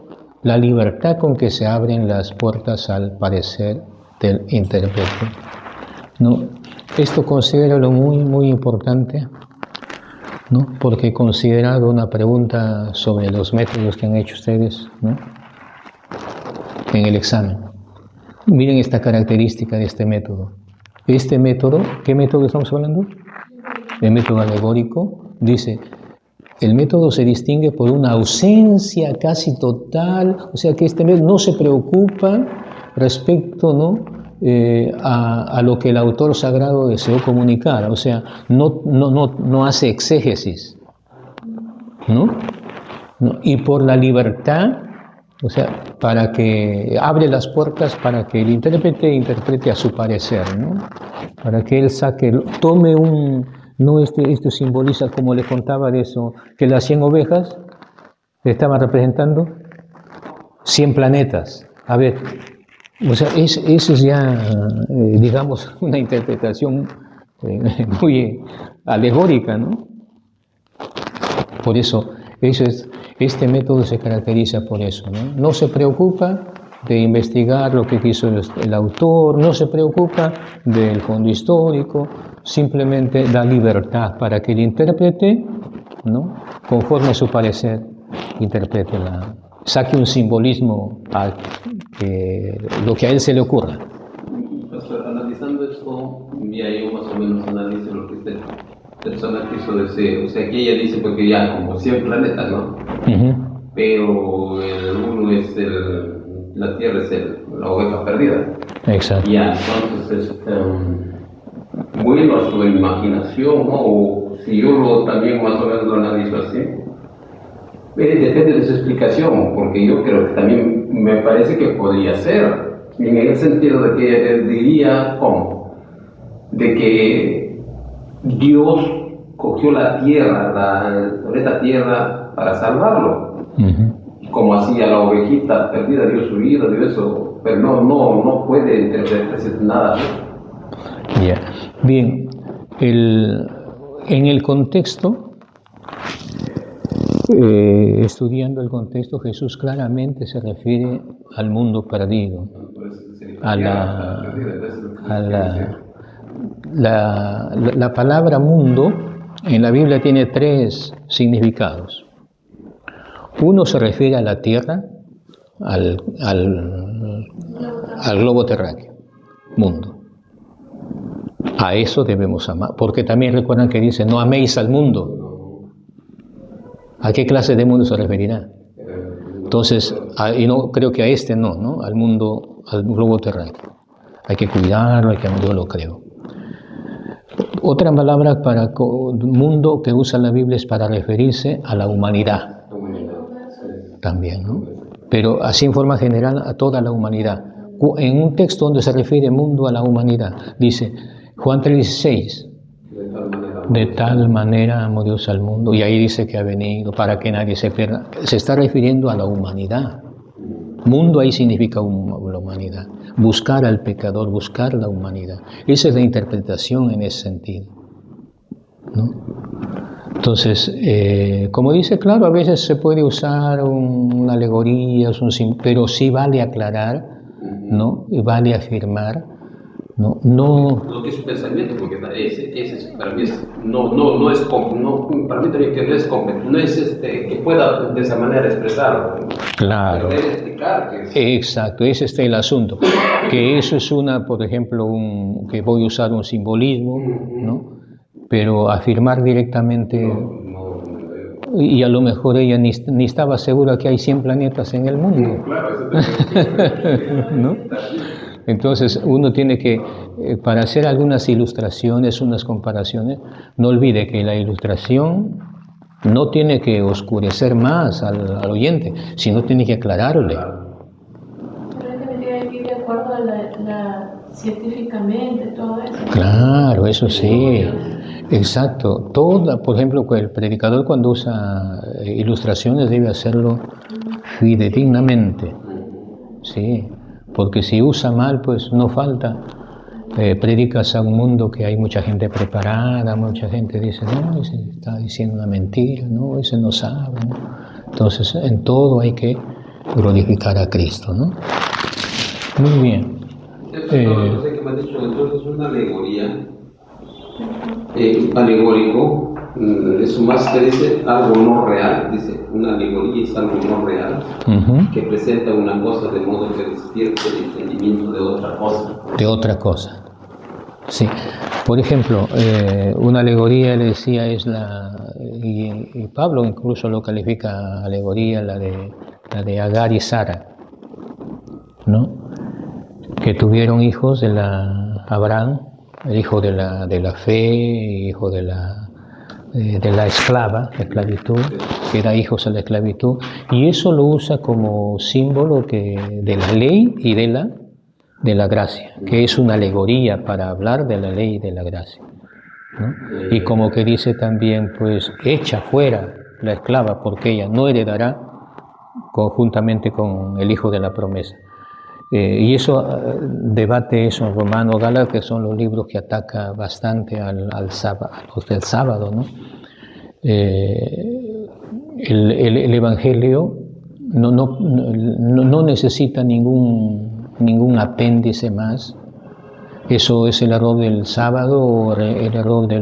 la libertad con que se abren las puertas al parecer del intérprete, ¿no? Esto considéralo muy, muy importante, ¿no? Porque he considerado una pregunta sobre los métodos que han hecho ustedes, ¿no?, en el examen. Miren esta característica de este método. Este método, ¿qué método estamos hablando? El método alegórico. Dice: el método se distingue por una ausencia casi total, o sea que este método no se preocupa respecto, ¿no?, a lo que el autor sagrado deseó comunicar, o sea, no hace exégesis, ¿no? Y por la libertad, o sea, para que abre las puertas para que el intérprete interprete a su parecer, ¿no? Para que él tome no, esto simboliza, como le contaba de eso, que las 100 ovejas estaban representando 100 planetas. A ver, o sea, eso es ya, digamos, una interpretación muy alegórica, ¿no? Por eso, este método se caracteriza por eso, ¿no? No se preocupa de investigar lo que quiso el autor, no se preocupa del fondo histórico, simplemente da libertad para que el intérprete, ¿no?, conforme a su parecer, saque un simbolismo a lo que a él se le ocurra. Pastor, analizando esto, ya yo más o menos analizo lo que esta persona quiso decir. O sea, que ella dice, porque ya como 100 planetas, ¿no? Pero uno es la Tierra es la oveja perdida. Exacto. Ya, entonces, bueno, a su imaginación, ¿no? O si yo también más o menos lo analizo así, depende de su explicación, porque yo creo que también me parece que podría ser, en el sentido de que él diría, ¿cómo? De que Dios cogió la tierra, el planeta Tierra, para salvarlo. Como hacía la ovejita perdida, dio su vida, dio eso, pero no puede interpretarse nada así. Yeah. Bien, en el contexto estudiando el contexto, Jesús claramente se refiere al mundo perdido, la palabra mundo en la Biblia tiene 3 significados. Uno se refiere a la tierra, al globo terráqueo, mundo. A eso debemos amar, porque también recuerdan que dice, no améis al mundo. ¿A qué clase de mundo se referirá? Entonces, y no creo que a este no, al mundo, al globo terráqueo. Hay que cuidarlo, yo lo creo. Otra palabra para mundo que usa la Biblia es para referirse a la humanidad. También, ¿no? Pero así en forma general a toda la humanidad. En un texto donde se refiere mundo a la humanidad, dice Juan 3:16, de tal manera amó Dios al mundo, y ahí dice que ha venido para que nadie se pierda. Se está refiriendo a la humanidad. Mundo ahí significa la humanidad. Buscar al pecador, buscar la humanidad. Esa es la interpretación en ese sentido, ¿no? Entonces, como dice, claro, a veces se puede usar una alegoría, pero sí vale aclarar, ¿no? Y vale afirmar, no. Lo que es su pensamiento, porque ese para mí no es para mí también que no es que pueda de esa manera expresarlo. Claro. Pero debe explicar que Exacto, ese es el asunto. Que eso es por ejemplo, que voy a usar un simbolismo, ¿no? Pero afirmar directamente, y a lo mejor ella ni estaba segura que hay 100 planetas en el mundo. Claro, eso ¿No? Entonces uno tiene que, para hacer algunas ilustraciones, unas comparaciones, no olvide que la ilustración no tiene que oscurecer más al oyente, sino tiene que aclararle. Pero es que me tiene que ir de acuerdo a científicamente, todo eso. Claro, eso sí, exacto. Por ejemplo, el predicador cuando usa ilustraciones debe hacerlo fidedignamente, sí, porque si usa mal, pues no falta. Predicas a un mundo que hay mucha gente preparada, mucha gente dice, no, ese está diciendo una mentira, no, ese no sabe, ¿no? Entonces, en todo hay que glorificar a Cristo, ¿no? Muy bien. No sé qué me ha dicho, entonces es una alegoría, alegórico, eso más que dice algo no real, dice una alegoría es algo no real, que presenta una cosa de modo que despierte el entendimiento de otra cosa. De otra cosa, sí. Por ejemplo, una alegoría, le decía, es y Pablo incluso lo califica alegoría, la de Agar y Sara, ¿no? Que tuvieron hijos de Abraham, el hijo de la fe, hijo de la esclavitud, que da hijos a la esclavitud, y eso lo usa como símbolo de la ley y de la gracia, que es una alegoría para hablar de la ley y de la gracia, ¿no? Y como que dice también, pues, echa fuera la esclava, porque ella no heredará conjuntamente con el hijo de la promesa. Y eso debate eso en Romano, Gálatas, que son los libros que ataca bastante al sábado, a los del sábado, ¿no? El Evangelio no necesita ningún apéndice más. Eso es el error del sábado, o el error de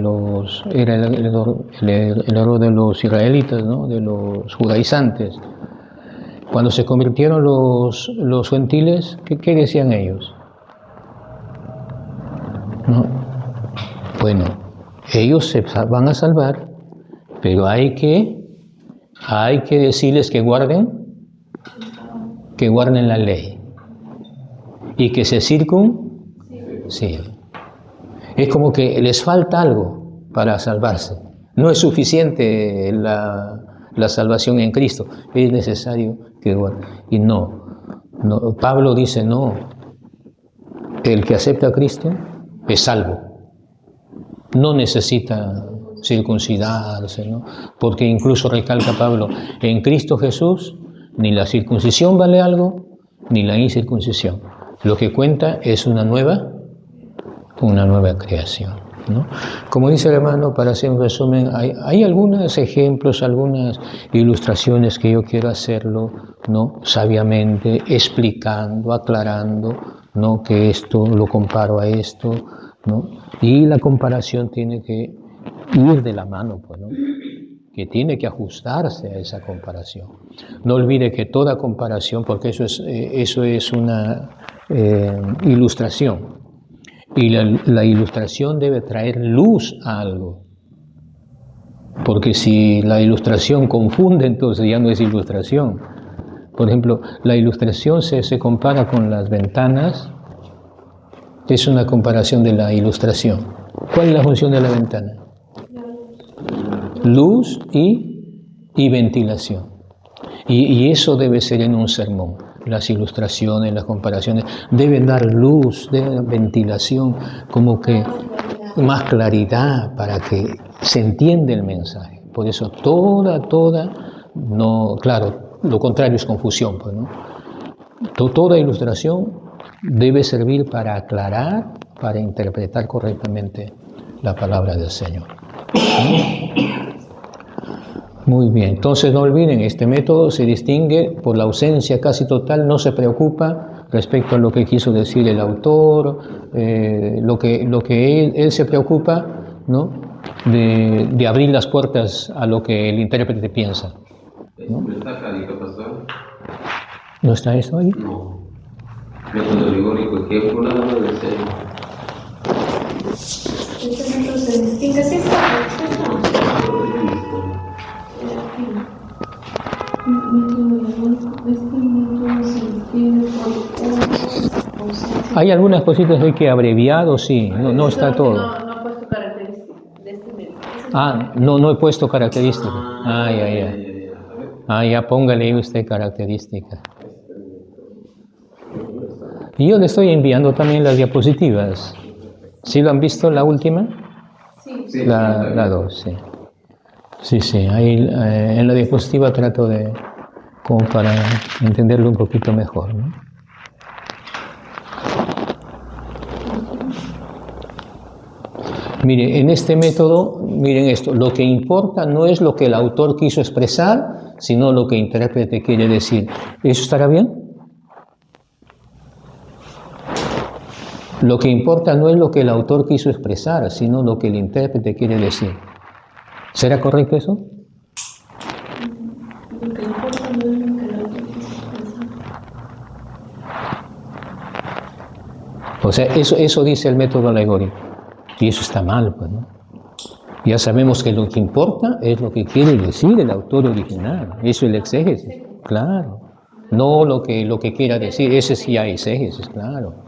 los israelitas, ¿no? De los judaizantes. Cuando se convirtieron los gentiles, ¿qué decían ellos? ¿No? Bueno, ellos se van a salvar, pero hay que decirles que guarden la ley y que se sí. Es como que les falta algo para salvarse. No es suficiente la salvación en Cristo, es necesario que guarden. Y no, Pablo dice no, el que acepta a Cristo es salvo, no necesita circuncidarse, ¿no? Porque incluso recalca Pablo, en Cristo Jesús ni la circuncisión vale algo, ni la incircuncisión. Lo que cuenta es una nueva creación. ¿no? Como dice el hermano, para hacer un resumen, hay algunos ejemplos, algunas ilustraciones que yo quiero hacerlo, ¿no? Sabiamente, explicando, aclarando, ¿no? Que esto lo comparo a esto, ¿no? Y la comparación tiene que ir de la mano, pues, ¿no? Que tiene que ajustarse a esa comparación. No olvide que toda comparación, porque eso es una ilustración, y la ilustración debe traer luz a algo, porque si la ilustración confunde, entonces ya no es ilustración. Por ejemplo, la ilustración se compara con las ventanas, es una comparación de la ilustración. ¿Cuál es la función de la ventana? Luz y ventilación. Y eso debe ser en un sermón. Las ilustraciones, las comparaciones deben dar luz, deben dar ventilación, como que más claridad para que se entienda el mensaje. Por eso no, claro, lo contrario es confusión, pues, ¿no? Toda ilustración debe servir para aclarar, para interpretar correctamente la palabra del Señor. ¿Sí? Muy bien, entonces no olviden, este método se distingue por la ausencia casi total, no se preocupa respecto a lo que quiso decir el autor, lo que él se preocupa, ¿no? de abrir las puertas a lo que el intérprete piensa, ¿no? ¿Está clarito, pastor? ¿No está eso ahí? No. Método alegórico, ejemplo, nada más de ser. Este método se distingue, sí está. Hay algunas cositas ahí que abreviado, sí, no está todo. No he puesto características de este método. No he puesto características. Ya póngale ahí usted características. Y yo le estoy enviando también las diapositivas. ¿Sí lo han visto la última? Sí. La 2, sí. Sí, ahí en la diapositiva trato de, como para entenderlo un poquito mejor, ¿no? Mire, en este método, miren esto, lo que importa no es lo que el autor quiso expresar, sino lo que el intérprete quiere decir. ¿Eso estará bien? Lo que importa no es lo que el autor quiso expresar, sino lo que el intérprete quiere decir. ¿Será correcto eso? Lo que importa no es lo que el autor quiso expresar. O sea, eso dice el método alegórico. Y eso está mal, pues, ¿no? Ya sabemos que lo que importa es lo que quiere decir el autor original. Eso es el exégesis, claro. No lo que quiera decir, ese sí hay exégesis, claro.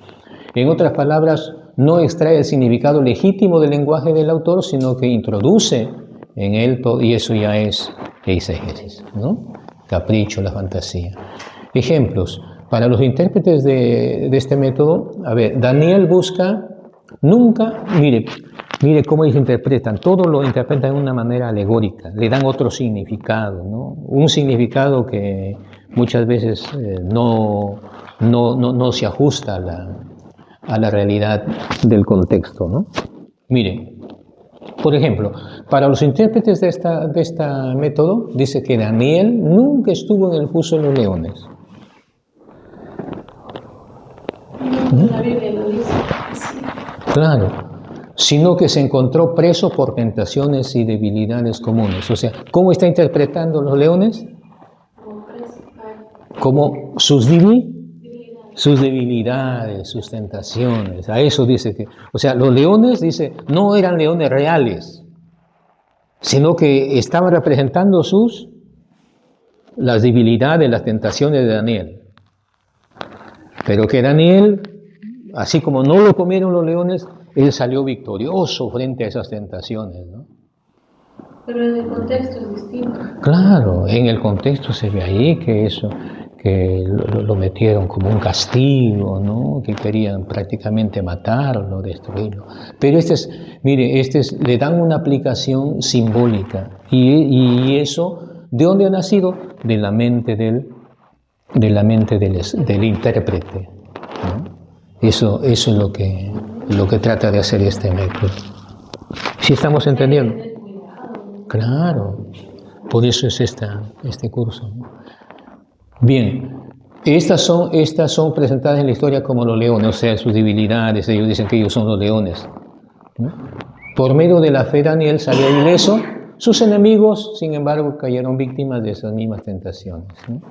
En otras palabras, no extrae el significado legítimo del lenguaje del autor, sino que introduce en él todo, y eso ya es exégesis, ¿no? Capricho, la fantasía. Ejemplos. Para los intérpretes de este método, a ver, Daniel busca nunca, mire cómo ellos interpretan, todo lo interpretan de una manera alegórica, le dan otro significado, ¿no? Un significado que muchas veces no se ajusta a la realidad del contexto, ¿no? Mire, por ejemplo, para los intérpretes de este método, dice que Daniel nunca estuvo en el foso de los leones. No, la Biblia lo dice. Sí. Claro, sino que se encontró preso por tentaciones y debilidades comunes. O sea, ¿cómo está interpretando los leones? Como preso. Como sus debilidades, sus tentaciones. A eso dice que, o sea, los leones, dice, no eran leones reales, sino que estaban representando las debilidades, las tentaciones de Daniel. Pero que Daniel, así como no lo comieron los leones, él salió victorioso frente a esas tentaciones, ¿no? Pero en el contexto es distinto. Claro, en el contexto se ve ahí que lo metieron como un castigo, ¿no? Que querían prácticamente matarlo, destruirlo. Pero le dan una aplicación simbólica. Y eso, ¿de dónde ha nacido? De la mente del intérprete, ¿no? Eso es lo que trata de hacer este método. ¿Sí estamos entendiendo? Claro, por eso es este curso. Bien, estas son presentadas en la historia como los leones, o sea, sus debilidades, ellos dicen que ellos son los leones, ¿no? Por medio de la fe Daniel salió ileso, sus enemigos, sin embargo, cayeron víctimas de esas mismas tentaciones, ¿no?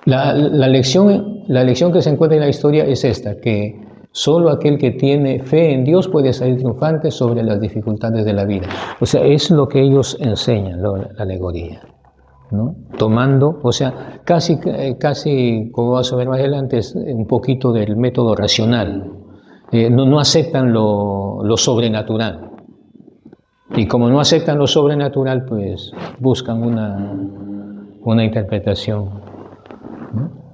La lección que se encuentra en la historia es esta, que solo aquel que tiene fe en Dios puede salir triunfante sobre las dificultades de la vida. O sea, es lo que ellos enseñan, la alegoría, ¿no? Tomando, o sea, casi, como vamos a ver más adelante, es un poquito del método racional. No aceptan lo sobrenatural. Y como no aceptan lo sobrenatural, pues buscan una interpretación, ¿no?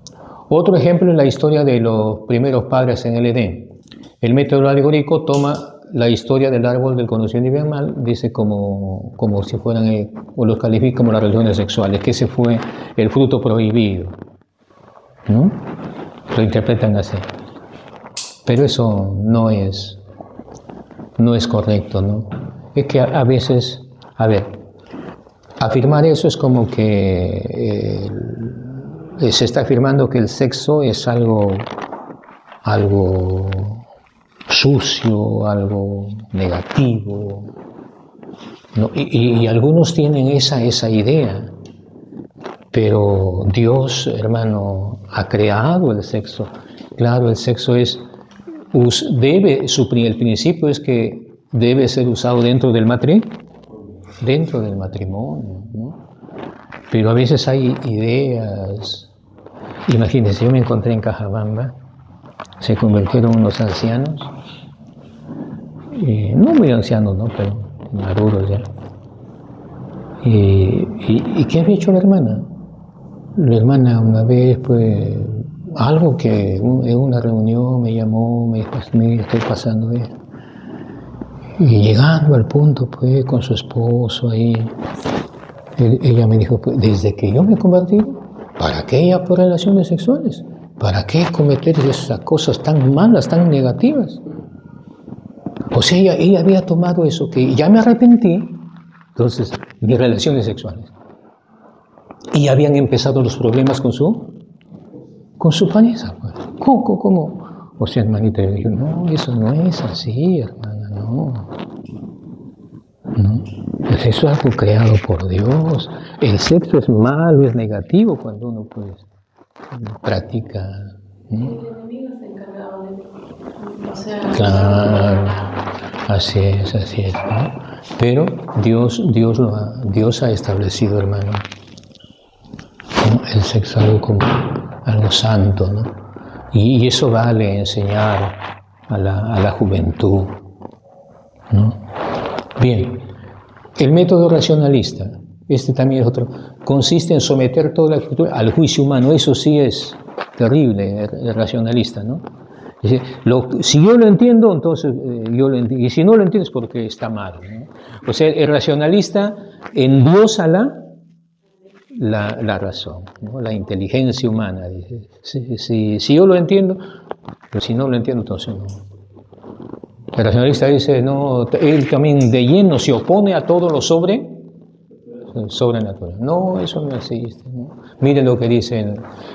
Otro ejemplo es la historia de los primeros padres en el Edén. El método alegórico toma la historia del árbol del conocimiento del bien y mal, dice como si fueran, o los califica como las relaciones sexuales, que ese fue el fruto prohibido, ¿no? Lo interpretan así. Pero eso no es correcto, ¿no? Es que a veces, afirmar eso es como que se está afirmando que el sexo es algo sucio, algo negativo, ¿no? Y algunos tienen esa idea, pero Dios, hermano, ha creado el sexo. Claro, el sexo el principio es que debe ser usado dentro del matrimonio, ¿no? Pero a veces hay ideas. Imagínense, yo me encontré en Cajabamba, se convirtieron unos ancianos, no muy ancianos, ¿no? Pero maduros ya. ¿Y qué había hecho la hermana? La hermana una vez, pues, algo que en una reunión me llamó, me dijo, mira, estoy pasando esto. Y llegando al punto, pues, con su esposo ahí, ella me dijo, pues, desde que yo me convertí, ¿para qué ella por relaciones sexuales? ¿Para qué cometer esas cosas tan malas, tan negativas? O sea, ella había tomado eso, que ya me arrepentí, entonces, mis relaciones sexuales. Y habían empezado los problemas con su pareja. Pues. ¿Cómo? O sea, hermanita, yo dije, no, eso no es así, hermana, no. El sexo es algo creado por Dios. El sexo es malo, es negativo cuando uno pues practica. El enemigo se encargaba de, o sea, claro, así es, ¿no? Pero Dios ha establecido, hermano, ¿no? El sexo algo santo, ¿no? Y eso vale enseñar a la juventud, ¿no? Bien, el método racionalista, este también es otro, consiste en someter toda la escritura al juicio humano. Eso sí es terrible, el racionalista, ¿no? Dice, si yo lo entiendo, entonces yo lo entiendo, y si no lo entiendo es porque está mal, ¿no? O sea, el racionalista endiosa la razón, ¿no? La inteligencia humana. Dice, si yo lo entiendo, pero si no lo entiendo, entonces no. El racionalista dice, no, él también de lleno se opone a todo lo sobrenatural. No, eso no existe, ¿no? Miren lo que dicen.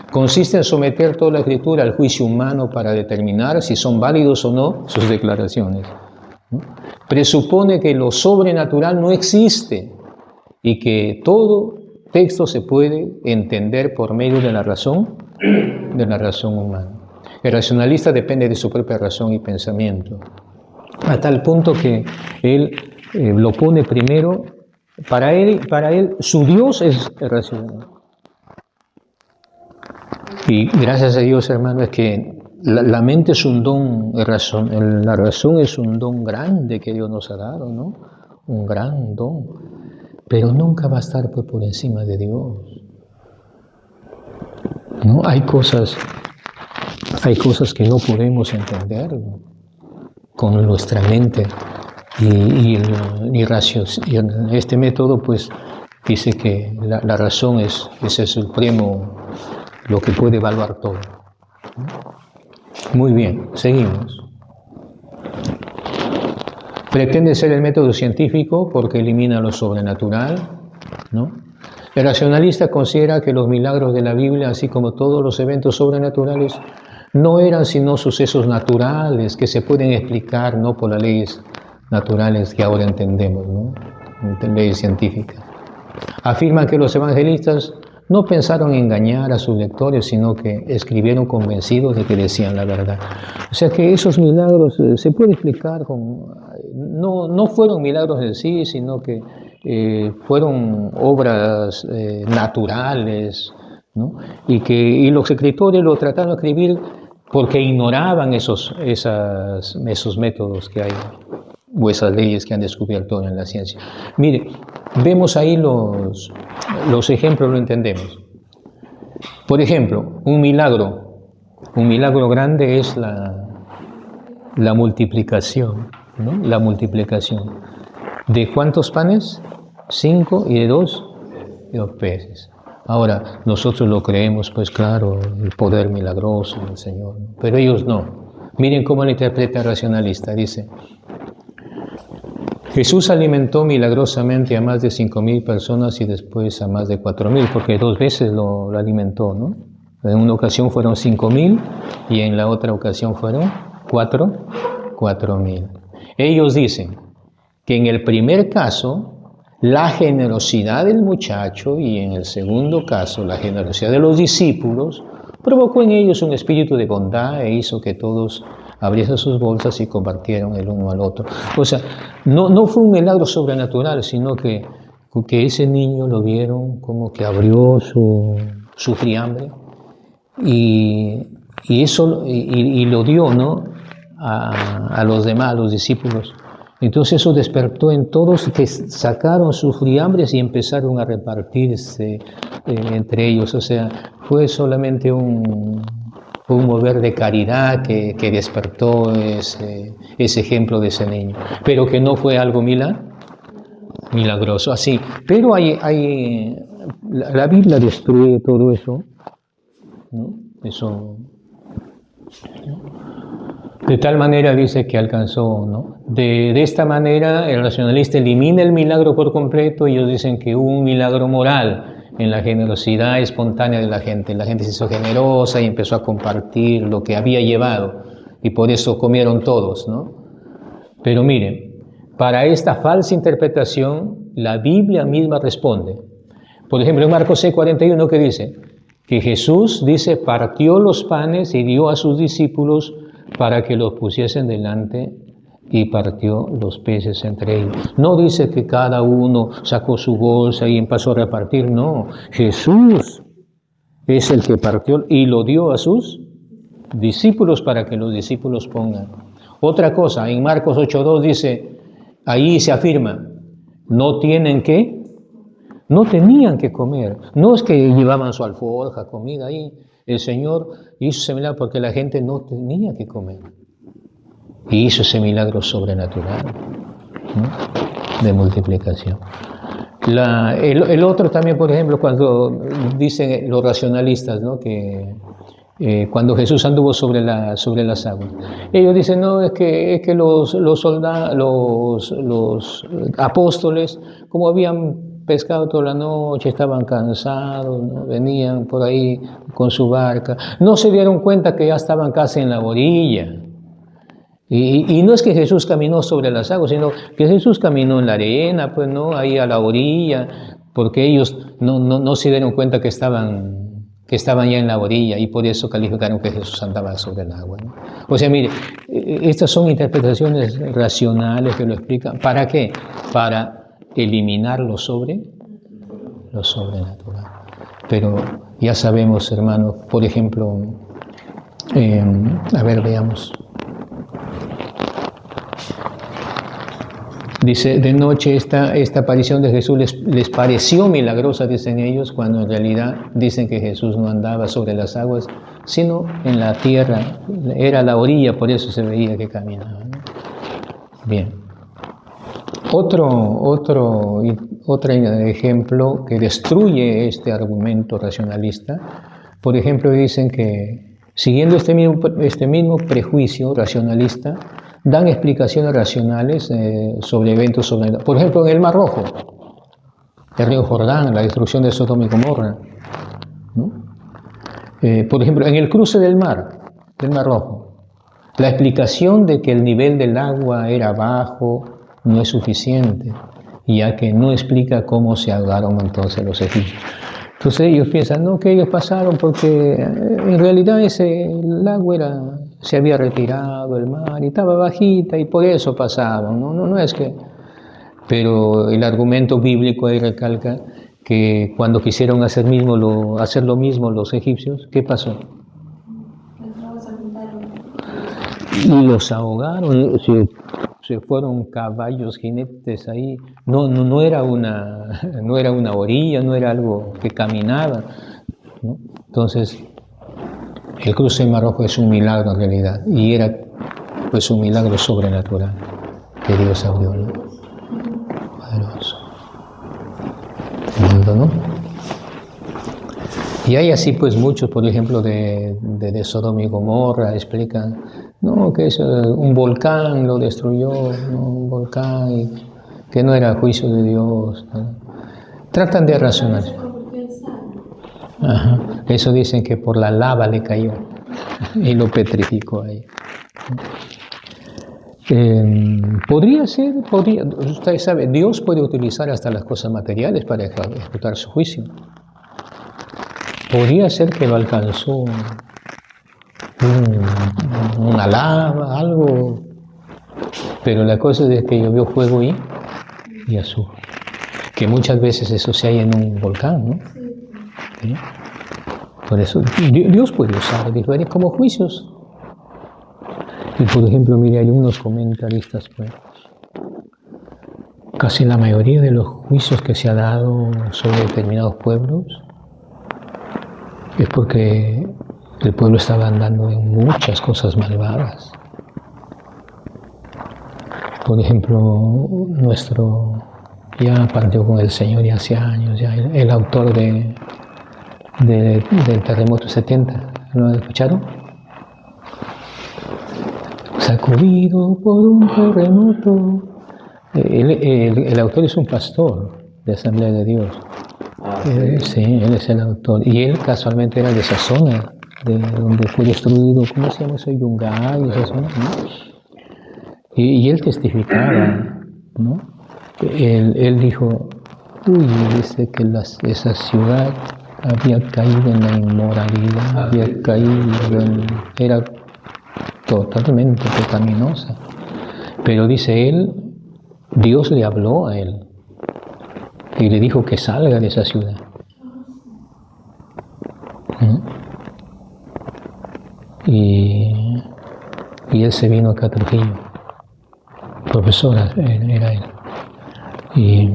Consiste en someter toda la escritura al juicio humano para determinar si son válidos o no sus declaraciones, ¿no? Presupone que lo sobrenatural no existe y que todo texto se puede entender por medio de la razón humana. El racionalista depende de su propia razón y pensamiento, a tal punto que él lo pone primero. Para él su Dios es racional. Y gracias a Dios, hermano, es que la mente es un don, la razón es un don grande que Dios nos ha dado, ¿no? Un gran don. Pero nunca va a estar pues, por encima de Dios, ¿no? Hay cosas que no podemos entender, ¿no? Con nuestra mente. Y este método pues dice que la razón es el supremo, lo que puede evaluar todo. Muy bien, seguimos. Pretende ser el método científico porque elimina lo sobrenatural, ¿no? El racionalista considera que los milagros de la Biblia, así como todos los eventos sobrenaturales, no eran sino sucesos naturales que se pueden explicar no por las leyes naturales que ahora entendemos, ¿no? Leyes científicas. Afirman que los evangelistas no pensaron engañar a sus lectores, sino que escribieron convencidos de que decían la verdad. O sea que esos milagros se puede explicar con... No fueron milagros en sí, sino que fueron obras naturales, ¿no? Y los escritores lo trataron de escribir porque ignoraban esos métodos que hay, o esas leyes que han descubierto en la ciencia. Mire, vemos ahí los ejemplos, lo entendemos. Por ejemplo, un milagro grande es la multiplicación, ¿no? La multiplicación. ¿De cuántos panes? 5 y de 2 peces. Ahora, nosotros lo creemos, pues claro, el poder milagroso del Señor, ¿no? Pero ellos no. Miren cómo lo interpreta el racionalista. Dice: Jesús alimentó milagrosamente a más de 5,000 personas y después a más de 4,000, porque 2 veces lo alimentó, ¿no? En una ocasión fueron 5,000 y en la otra ocasión fueron 4,000. Ellos dicen que en el primer caso la generosidad del muchacho y en el segundo caso la generosidad de los discípulos provocó en ellos un espíritu de bondad e hizo que todos abriesen sus bolsas y compartieron el uno al otro. O sea, no fue un milagro sobrenatural, sino que ese niño lo vieron como que abrió su friambre y lo dio, ¿no? a los demás, a los discípulos. Entonces eso despertó en todos, que sacaron sus friambres y empezaron a repartirse entre ellos. O sea, fue solamente un mover de caridad que despertó ese ejemplo de ese niño, pero que no fue algo milagroso, así. Pero la Biblia destruye todo eso, ¿no? Eso, ¿no? De tal manera dice que alcanzó, ¿no? De esta manera el racionalista elimina el milagro por completo y ellos dicen que hubo un milagro moral en la generosidad espontánea de la gente. La gente se hizo generosa y empezó a compartir lo que había llevado y por eso comieron todos, ¿no? Pero miren, para esta falsa interpretación la Biblia misma responde. Por ejemplo, en Marcos 6:41, que dice que Jesús, dice, partió los panes y dio a sus discípulos para que los pusiesen delante y partió los peces entre ellos. No dice que cada uno sacó su bolsa y empezó a repartir, no. Jesús es el que partió y lo dio a sus discípulos para que los discípulos pongan. Otra cosa, en Marcos 8:2 dice, ahí se afirma, no tenían que comer. No es que llevaban su alforja, comida ahí. El Señor hizo ese milagro porque la gente no tenía que comer. Y hizo ese milagro sobrenatural, ¿no? De multiplicación. El otro también, por ejemplo, cuando dicen los racionalistas, ¿no? Que cuando Jesús anduvo sobre las aguas, ellos dicen, no, es que los soldados, los apóstoles, como habían pescado toda la noche, estaban cansados, ¿no? Venían por ahí con su barca, no se dieron cuenta que ya estaban casi en la orilla. Y no es que Jesús caminó sobre las aguas, sino que Jesús caminó en la arena, pues, ¿no? Ahí a la orilla, porque ellos no se dieron cuenta que estaban ya en la orilla y por eso calificaron que Jesús andaba sobre el agua, ¿no? O sea, mire, estas son interpretaciones racionales que lo explican. ¿Para qué? Para eliminar lo sobrenatural. Pero ya sabemos, hermanos, por ejemplo, a ver, veamos. Dice, de noche esta aparición de Jesús les pareció milagrosa, dicen ellos, cuando en realidad dicen que Jesús no andaba sobre las aguas, sino en la tierra, era la orilla, por eso se veía que caminaba, ¿no? Bien. Otro ejemplo que destruye este argumento racionalista, por ejemplo, dicen que, siguiendo este mismo prejuicio racionalista, dan explicaciones racionales sobre eventos sobrenaturales. Por ejemplo, en el Mar Rojo, el río Jordán, la destrucción de Sodoma y Gomorra, ¿no? Por ejemplo, en el cruce del Mar Rojo, la explicación de que el nivel del agua era bajo no es suficiente, ya que no explica cómo se ahogaron entonces los egipcios. Entonces ellos piensan, no, que ellos pasaron porque en realidad el agua se había retirado del mar y estaba bajita y por eso pasaban, no es que... Pero el argumento bíblico ahí recalca que cuando quisieron hacer lo mismo los egipcios, ¿qué pasó? Y los ahogaron, se fueron caballos, jinetes ahí, no era una orilla, no era algo que caminaba, ¿no? Entonces, el cruce del Mar Rojo es un milagro en realidad, y era pues un milagro sobrenatural que Dios abrió, ¿no? Poderoso. Tremendo, ¿no? Y hay así pues muchos, por ejemplo, de Sodoma y Gomorra, explican, no, que es un volcán lo destruyó, ¿no? Un volcán, y que no era juicio de Dios, ¿no? Tratan de razonar. Ajá. Eso dicen que por la lava le cayó y lo petrificó ahí. Podría ser, usted sabe, Dios puede utilizar hasta las cosas materiales para ejecutar su juicio. Podría ser que lo alcanzó una lava, algo, pero la cosa es que llovió fuego y azufre, que muchas veces eso se halla en un volcán, ¿no? ¿Sí? Por eso Dios puede usar diferentes como juicios. Y por ejemplo, mire, hay unos comentaristas, pues, casi la mayoría de los juicios que se ha dado sobre determinados pueblos es porque el pueblo estaba andando en muchas cosas malvadas. Por ejemplo, ya partió con el Señor ya hace años, ya el autor del terremoto 70, ¿lo escucharon? Sacudido por un terremoto. El autor es un pastor de Asamblea de Dios. Sí, él es el autor. Y él casualmente era de esa zona, de donde fue destruido, ¿cómo se llama eso? Yungay, esa zona, ¿no? Y él testificaba, ¿no? Él dijo, dice que esa ciudad había caído en la inmoralidad, había caído era totalmente pecaminosa. Pero dice él, Dios le habló a él y le dijo que salga de esa ciudad. Y él se vino acá a Trujillo, profesora era él. Y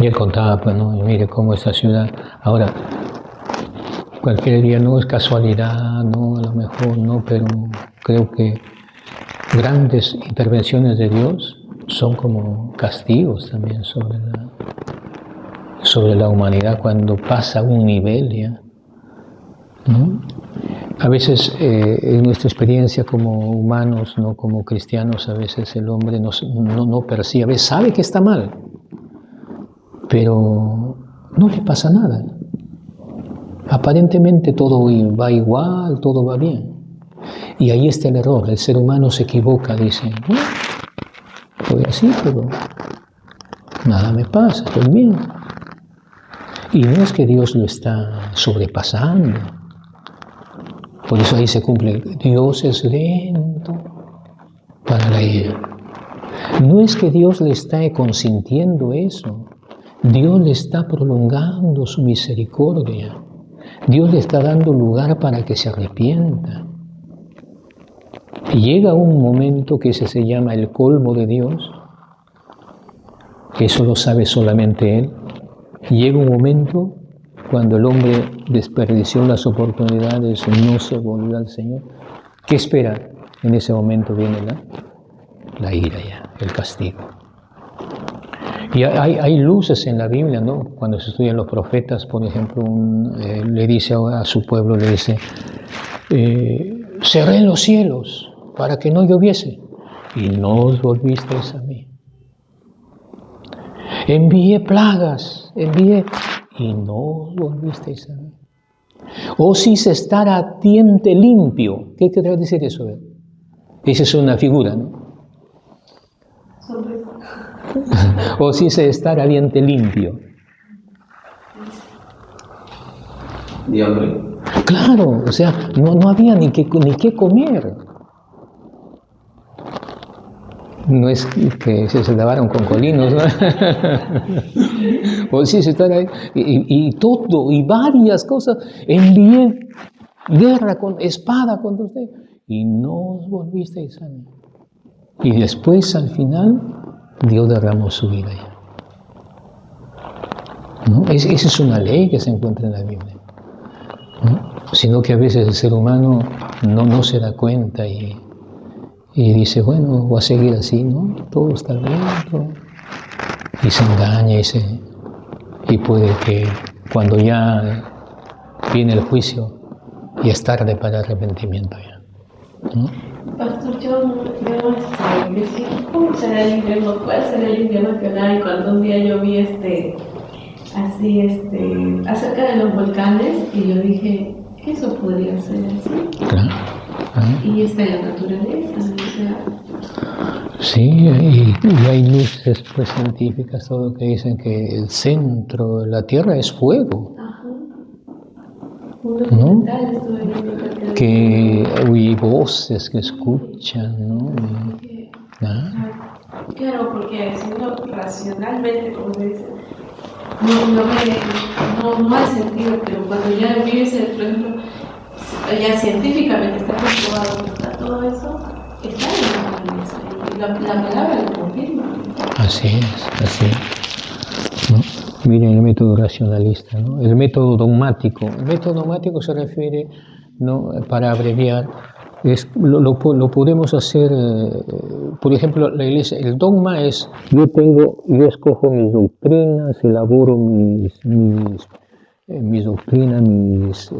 él contaba, pues, ¿no? Y mire cómo esta ciudad, ahora, cualquier día no es casualidad, no, a lo mejor no, pero creo que grandes intervenciones de Dios son como castigos también sobre la humanidad cuando pasa un nivel ya, ¿no? A veces en nuestra experiencia como humanos, no como cristianos, a veces el hombre no percibe, a veces sabe que está mal, pero no le pasa nada. Aparentemente todo va igual, todo va bien. Y ahí está el error, el ser humano se equivoca, dice, estoy así, pero nada me pasa, estoy bien. Y no es que Dios lo está sobrepasando. Por eso ahí se cumple, Dios es lento para la ira. No es que Dios le está consintiendo eso, Dios le está prolongando su misericordia. Dios le está dando lugar para que se arrepienta. Y llega un momento que ese se llama el colmo de Dios, que eso lo sabe solamente Él. Llega un momento cuando el hombre desperdició las oportunidades, no se volvió al Señor. ¿Qué espera? En ese momento viene la ira ya, el castigo. Y hay luces en la Biblia, ¿no? Cuando se estudian los profetas, por ejemplo, le dice a su pueblo, le dice, cerré los cielos para que no lloviese. y no os volvisteis a mí. Envié plagas, y no os volvisteis a mí. Os hice estar a diente limpio. ¿Qué querrá decir eso? Esa es una figura, ¿no? Os hice estar a diente limpio. ¿Y hambre? Claro, o sea, no había ni qué comer. No es que se lavaron con colinos, ¿no? O sí, se están ahí, y todo, y varias cosas. Envié guerra con espada contra usted, y no os volvisteis a mí. Y después, al final, Dios derramó su vida ya. ¿No? Esa es una ley que se encuentra en la Biblia, ¿no? Sino que a veces el ser humano no se da cuenta y dice, bueno, voy a seguir así, ¿no? Todo está bien, todo. Y se engaña y puede que cuando ya viene el juicio, ya es tarde para arrepentimiento ya, ¿no? Pastor, yo decía, ¿cómo será el invierno? ¿Cuál será el invierno que hay? Cuando un día yo vi acerca de los volcanes, y yo dije, eso podría ser así. Claro. Y está en la naturaleza, o sea. Sí, y hay luces pues, científicas, todo que dicen que el centro de la Tierra es fuego. Ajá. Un documental estuve viendo que hay voces que escuchan, ¿no? Claro, porque si uno racionalmente, como se dice, no hay sentido, pero cuando ya vives, por ejemplo, ya científicamente está comprobado que está todo eso, está en la naturaleza, y la palabra lo confirma. Así es, ¿no? Miren el método racionalista, ¿no? El método dogmático. El método dogmático se refiere, ¿no? Para abreviar, lo podemos hacer, por ejemplo, la iglesia, el dogma es, yo escojo mis doctrinas, elaboro mis doctrinas, mis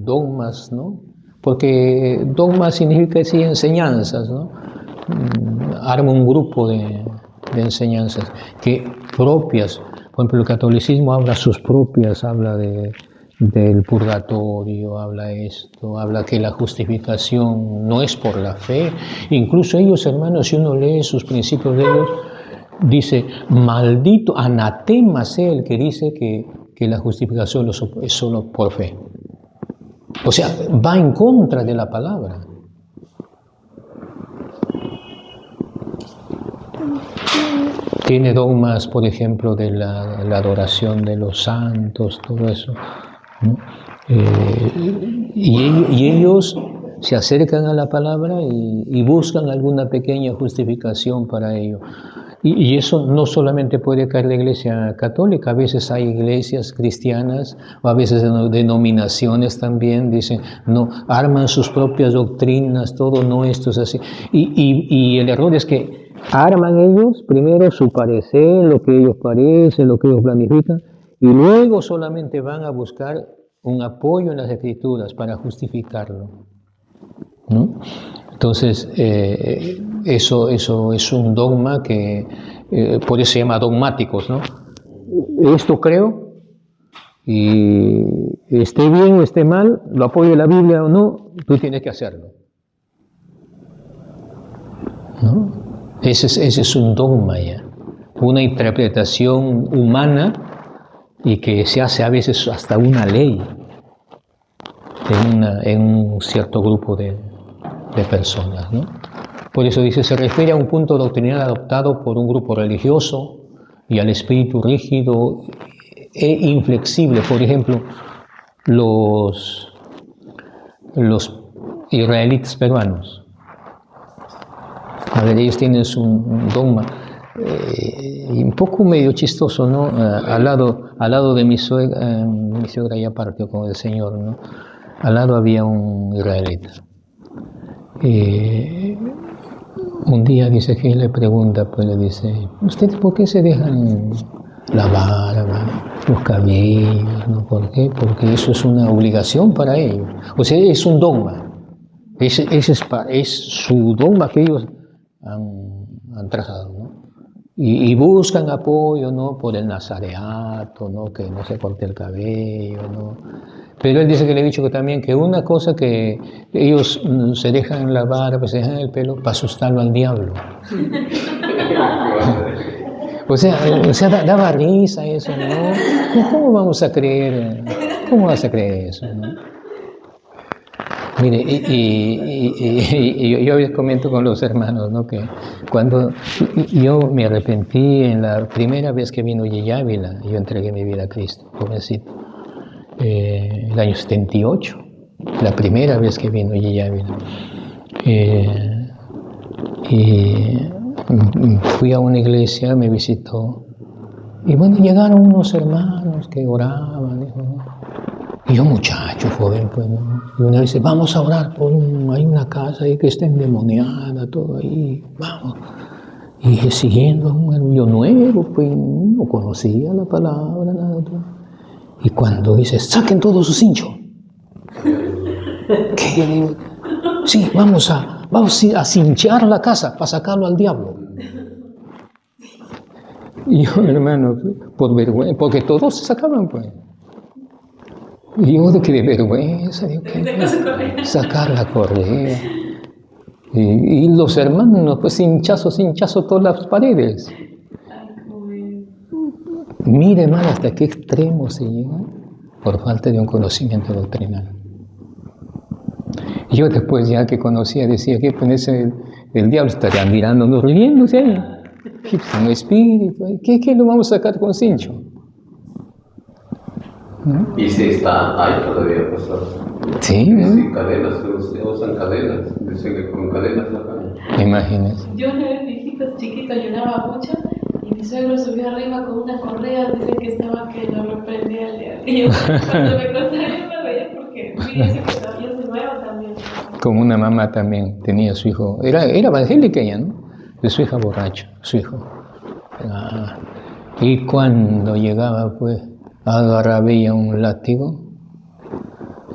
dogmas, ¿no? Porque dogma significa decir enseñanzas, ¿no? Arma un grupo de enseñanzas que propias. Por ejemplo, el catolicismo habla del purgatorio, habla esto, habla que la justificación no es por la fe. Incluso ellos, hermanos, si uno lee sus principios de ellos, dice, maldito, anatema sea el que dice que la justificación es solo por fe. O sea, va en contra de la palabra. Tiene dogmas, por ejemplo, de la adoración de los santos, todo eso, ¿no? Y ellos se acercan a la palabra y buscan alguna pequeña justificación para ello. Y eso no solamente puede caer la iglesia católica, a veces hay iglesias cristianas, o a veces denominaciones también, dicen, no, arman sus propias doctrinas, todo, no, esto es así. Y el error es que arman ellos primero su parecer, lo que ellos parecen, lo que ellos planifican, y luego solamente van a buscar un apoyo en las escrituras para justificarlo, ¿no? Entonces, eso es un dogma que por eso se llama dogmáticos, ¿no? Esto creo, y esté bien o esté mal, lo apoye la Biblia o no, tú tienes que hacerlo, ¿no? Ese es un dogma ya, una interpretación humana y que se hace a veces hasta una ley en un cierto grupo de personas, ¿no? Por eso dice, se refiere a un punto doctrinal adoptado por un grupo religioso y al espíritu rígido e inflexible. Por ejemplo, los israelitas peruanos. A ver, ellos tienen un dogma un poco medio chistoso, ¿no? Al lado de mi suegra ya partió con el Señor, ¿no? Al lado había un israelita. Un día dice que le pregunta, pues le dice, ¿ustedes por qué se dejan la barba, los cabellos? ¿No? ¿Por qué? Porque eso es una obligación para ellos. O sea, es un dogma. Es su dogma que ellos han trazado, ¿no? Y buscan apoyo, ¿no? Por el nazareato, ¿no? Que no se corte el cabello, ¿no? Pero él dice que le he dicho que también que una cosa que ellos se dejan la barba, se dejan el pelo para asustarlo al diablo. O sea, daba risa eso, ¿no? ¿Cómo vamos a creer? ¿Cómo vas a creer eso, no? Mire, yo les comento con los hermanos, ¿no? Que cuando yo me arrepentí en la primera vez que vino Yeye Ávila, yo entregué mi vida a Cristo, jovencito, el año 78, la primera vez que vino Yeye Ávila. Y fui a una iglesia, me visitó, y bueno, llegaron unos hermanos que oraban, ¿no? Y yo, muchacho, joven, pues, ¿no? Y una vez dice, vamos a orar por hay una casa ahí que está endemoniada, todo ahí, vamos. Y siguiendo a un hermano nuevo, pues, no conocía la palabra, nada. Y cuando dice, saquen todos sus cinchos. ¿Qué digo? Sí, vamos a cinchar la casa para sacarlo al diablo. Y yo, hermano, por vergüenza, porque todos se sacaban, pues. Y yo de que de vergüenza, digo, ¿qué? Sacar la correa. Y los hermanos, pues hinchazo todas las paredes. Mire, hermano, hasta qué extremo se llega por falta de un conocimiento doctrinal. Yo después, ya que conocía, decía que pues, el diablo estaría mirándonos, riéndose ahí. Es un espíritu, ¿qué lo vamos a sacar con cincho? ¿No? Y si está ahí todavía, pastor. Sí, ¿no? Sí, cadenas, usan cadenas, dicen que con cadenas la caen. Imagínense. Yo una vez, mi hijito chiquito lloraba mucho y mi suegro subió arriba con una correa, dice que estaba que lo reprendía al día. Y yo cuando me contaron yo me veía porque fíjense que todavía se nueva también. Como una mamá también tenía su hijo, era evangélica ella, ¿no? De su hija borracha, su hijo. Y cuando llegaba, pues, agarraba ella un látigo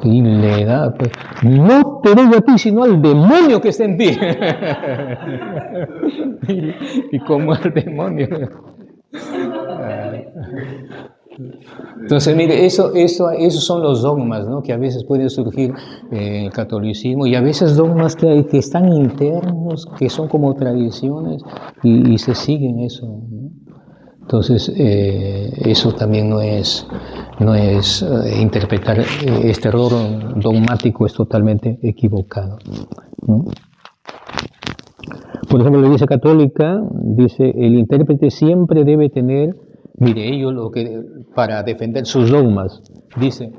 y le da, pues, no te doy a ti, sino al demonio que está en ti. y como al demonio. Entonces, mire, esos son los dogmas, ¿no? Que a veces puede surgir el catolicismo y a veces dogmas que están internos, que son como tradiciones y se siguen eso, ¿no? Entonces, eso también no es interpretar este error dogmático, es totalmente equivocado, ¿no? Por ejemplo, la Iglesia Católica dice, el intérprete siempre debe tener, mire, ellos para defender sus dogmas, dice,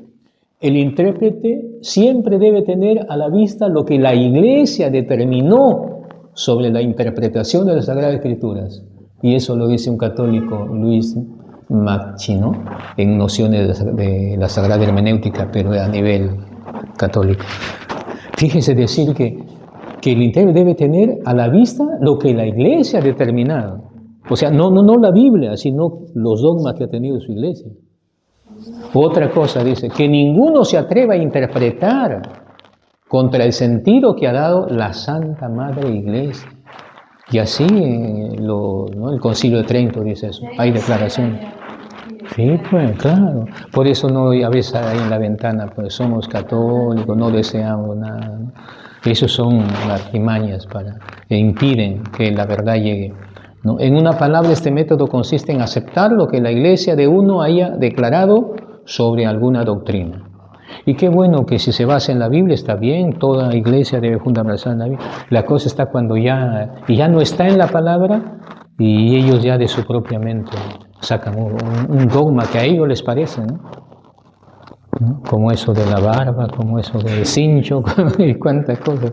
el intérprete siempre debe tener a la vista lo que la Iglesia determinó sobre la interpretación de las Sagradas Escrituras. Y eso lo dice un católico, Luis Macchi, ¿no? En nociones de la Sagrada Hermenéutica, pero a nivel católico. Fíjese decir que el intérprete debe tener a la vista lo que la Iglesia ha determinado. O sea, no la Biblia, sino los dogmas que ha tenido su Iglesia. Otra cosa dice, que ninguno se atreva a interpretar contra el sentido que ha dado la Santa Madre Iglesia. Y así, ¿no? El Concilio de Trento dice eso, hay declaración. Sí, pues, claro. Por eso no, a veces ahí en la ventana, pues somos católicos, no deseamos nada, ¿no? Esos son artimañas que impiden que la verdad llegue, ¿no? En una palabra, este método consiste en aceptar lo que la Iglesia de uno haya declarado sobre alguna doctrina. Y qué bueno que si se basa en la Biblia está bien, toda iglesia debe fundamentarse en la Biblia. La cosa está cuando ya no está en la palabra y ellos ya de su propia mente sacan un dogma que a ellos les parece, ¿no? Como eso de la barba, como eso del cincho y cuántas cosas.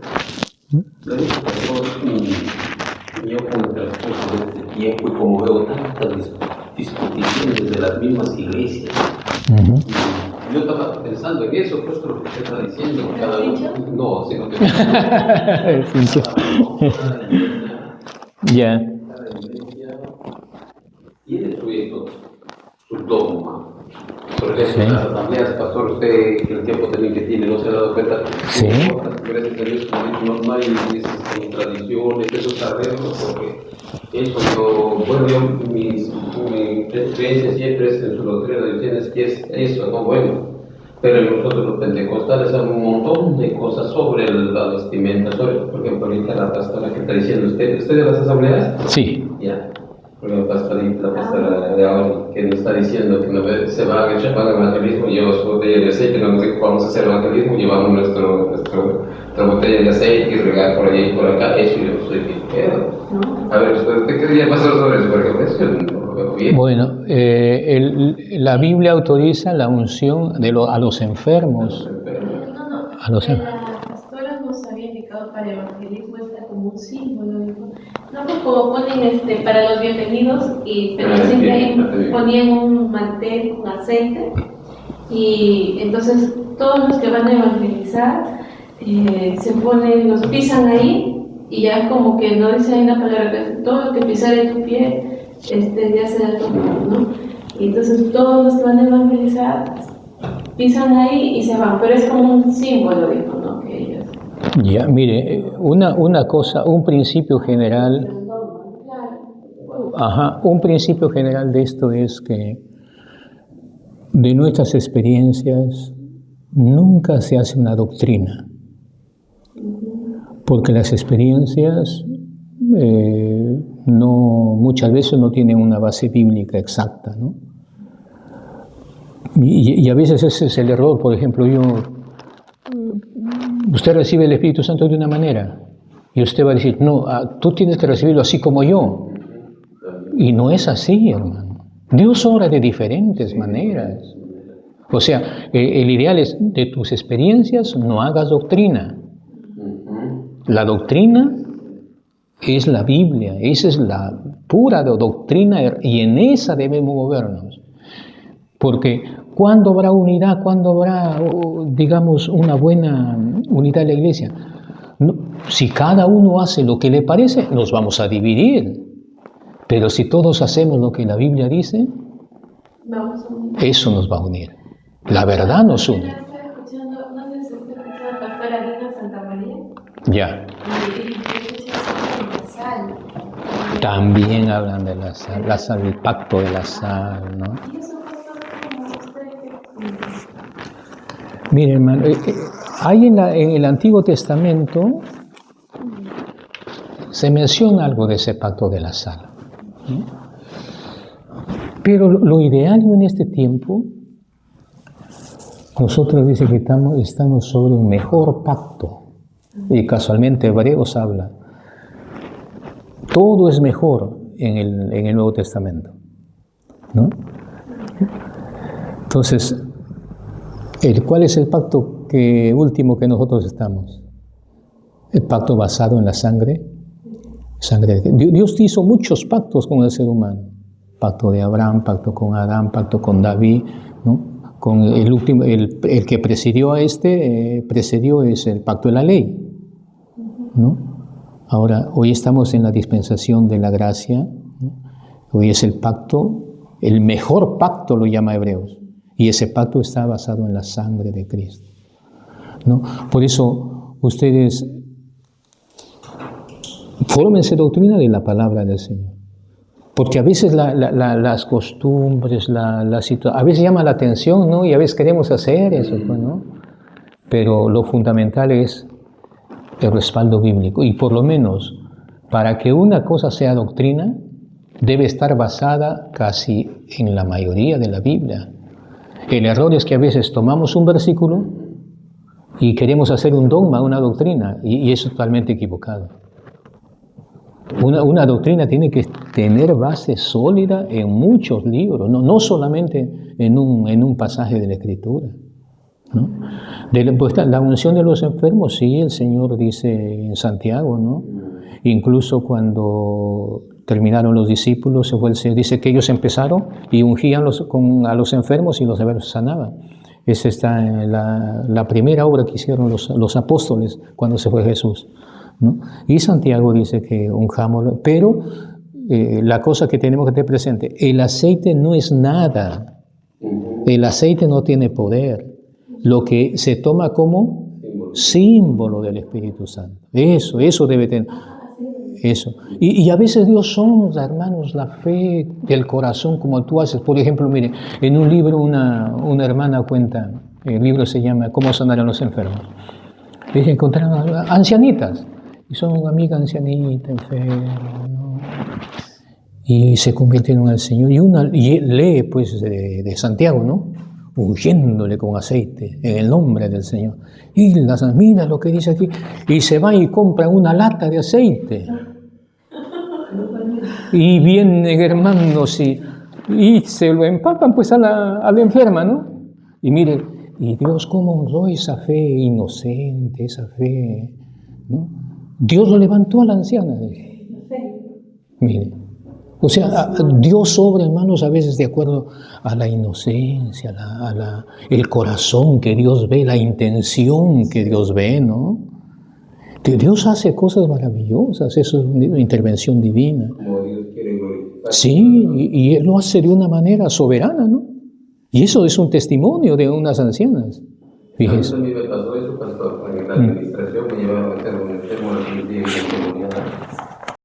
Yo con el transcurso de este tiempo y como veo tantas discusiones de las mismas iglesias, yo estaba pensando en eso, pues lo que usted está diciendo, cada uno, no, sino que el cincho. Ya. cada iglesia tiene su dogma. Por ejemplo, Sí. las asambleas, pastor, usted que el tiempo también que tiene no se ha dado cuenta, Sí. Otras iglesias gracias a Dios, no hay tradiciones, esos arreglos, porque eso mi experiencia siempre es en su doctrina, dicen que es eso, no bueno. Pero nosotros los pentecostales hay un montón de cosas sobre la vestimenta, por ejemplo, ahorita la pastora que está diciendo, ¿usted de las asambleas? Sí. Ya. Porque la pastora de ahora, que nos está diciendo que no se va a evangelismo, lleva su botella de aceite, no nos dijo vamos a hacer evangelismo, llevamos nuestra botella de aceite y regar por allá y por acá, eso yo soy quintero. A ver, ¿usted qué quería pasar sobre eso? Porque eso no lo veo bien. Bueno, la Biblia autoriza la unción a los enfermos. A los enfermos. La pastora nos había indicado para evangelismo está como un símbolo, ¿no? No, como ponen para los bienvenidos, pero siempre ahí ponían un mantel con aceite, y entonces todos los que van a evangelizar se ponen, los pisan ahí, y ya como que no dice ahí una palabra, todo lo que pisar en tu pie ya será tomado, ¿no? Y entonces todos los que van a evangelizar pisan ahí y se van, pero es como un símbolo, dijo, ¿no? Que ellos... Ya, mire, una cosa, un principio general, un principio general de esto es que de nuestras experiencias nunca se hace una doctrina, porque las experiencias muchas veces no tienen una base bíblica exacta, ¿no? Y a veces ese es el error. Por ejemplo, usted recibe el Espíritu Santo de una manera y usted va a decir, no, tú tienes que recibirlo así como yo. Y no es así, hermano. Dios obra de diferentes maneras. O sea, el ideal es de tus experiencias no hagas doctrina. La doctrina es la Biblia, esa es la pura doctrina y en esa debemos movernos. Porque ¿cuándo habrá unidad? ¿Cuándo habrá, digamos, una buena unidad de la iglesia? No, si cada uno hace lo que le parece, nos vamos a dividir. Pero si todos hacemos lo que la Biblia dice, eso nos va a unir. La verdad nos une. ¿No se está escuchando a Pastora Dina Santa María? Ya. También hablan de la sal, el pacto de la sal, ¿no? Miren, hermano, hay en el Antiguo Testamento se menciona algo de ese pacto de la sal, ¿no? Pero lo ideal en este tiempo, nosotros dice que estamos sobre un mejor pacto, y casualmente Hebreos habla. Todo es mejor en el Nuevo Testamento, ¿no? Entonces, ¿cuál es el pacto último que nosotros estamos? El pacto basado en la sangre de Cristo. Dios hizo muchos pactos con el ser humano. Pacto de Abraham, pacto con Adán, pacto con David, ¿no? Con el último, el que precedió es el pacto de la ley, ¿no? Ahora, hoy estamos en la dispensación de la gracia, ¿no? Hoy es el pacto, el mejor pacto lo llama Hebreos, y ese pacto está basado en la sangre de Cristo, ¿no? Por eso, ustedes fórmense doctrina de la palabra del Señor, porque a veces las costumbres, a veces llama la atención, ¿no? Y a veces queremos hacer eso, ¿no? Pero lo fundamental es el respaldo bíblico, y por lo menos para que una cosa sea doctrina debe estar basada casi en la mayoría de la Biblia. El error es que a veces tomamos un versículo y queremos hacer un dogma, una doctrina, y eso es totalmente equivocado. Una doctrina tiene que tener base sólida en muchos libros, no solamente en un pasaje de la Escritura, ¿no? La unción de los enfermos, sí, el Señor dice en Santiago, ¿no? Incluso cuando terminaron los discípulos, dice que ellos empezaron y ungían a los enfermos y los enfermos sanaban. Esa está en la primera obra que hicieron los apóstoles cuando se fue Jesús, ¿no? Y Santiago dice que unjamos, pero la cosa que tenemos que tener presente, el aceite no es nada, el aceite no tiene poder. Lo que se toma como Símbolo del Espíritu Santo. Eso debe tener. Eso. Y a veces Dios sonda, hermanos, la fe del corazón como tú haces. Por ejemplo, mire, en un libro una hermana cuenta, el libro se llama ¿Cómo sanar a los enfermos? Dice, encontraron ancianitas, y son amigas ancianitas, enfermas, ¿no? Y se convirtieron al Señor. Y lee, pues, de Santiago, ¿no? Ungiéndole con aceite, en el nombre del Señor. Y mira lo que dice aquí. Y se va y compra una lata de aceite. Y vienen, hermanos, y se lo empapan, pues, a la enferma, ¿no? Y mire, y Dios cómo honró esa fe inocente, esa fe, ¿no? Dios lo levantó a la anciana. Mire. O sea, Dios obra, hermanos, a veces de acuerdo a la inocencia, el corazón que Dios ve, la intención que Dios ve, ¿no? Que Dios hace cosas maravillosas, eso es una intervención divina. Como Dios quiere glorificar. Sí, y Él lo hace de una manera soberana, ¿no? Y eso es un testimonio de unas ancianas. Fíjese. A mí me pasó eso, pastor, en la administración me llevaron a hacer un enfermo de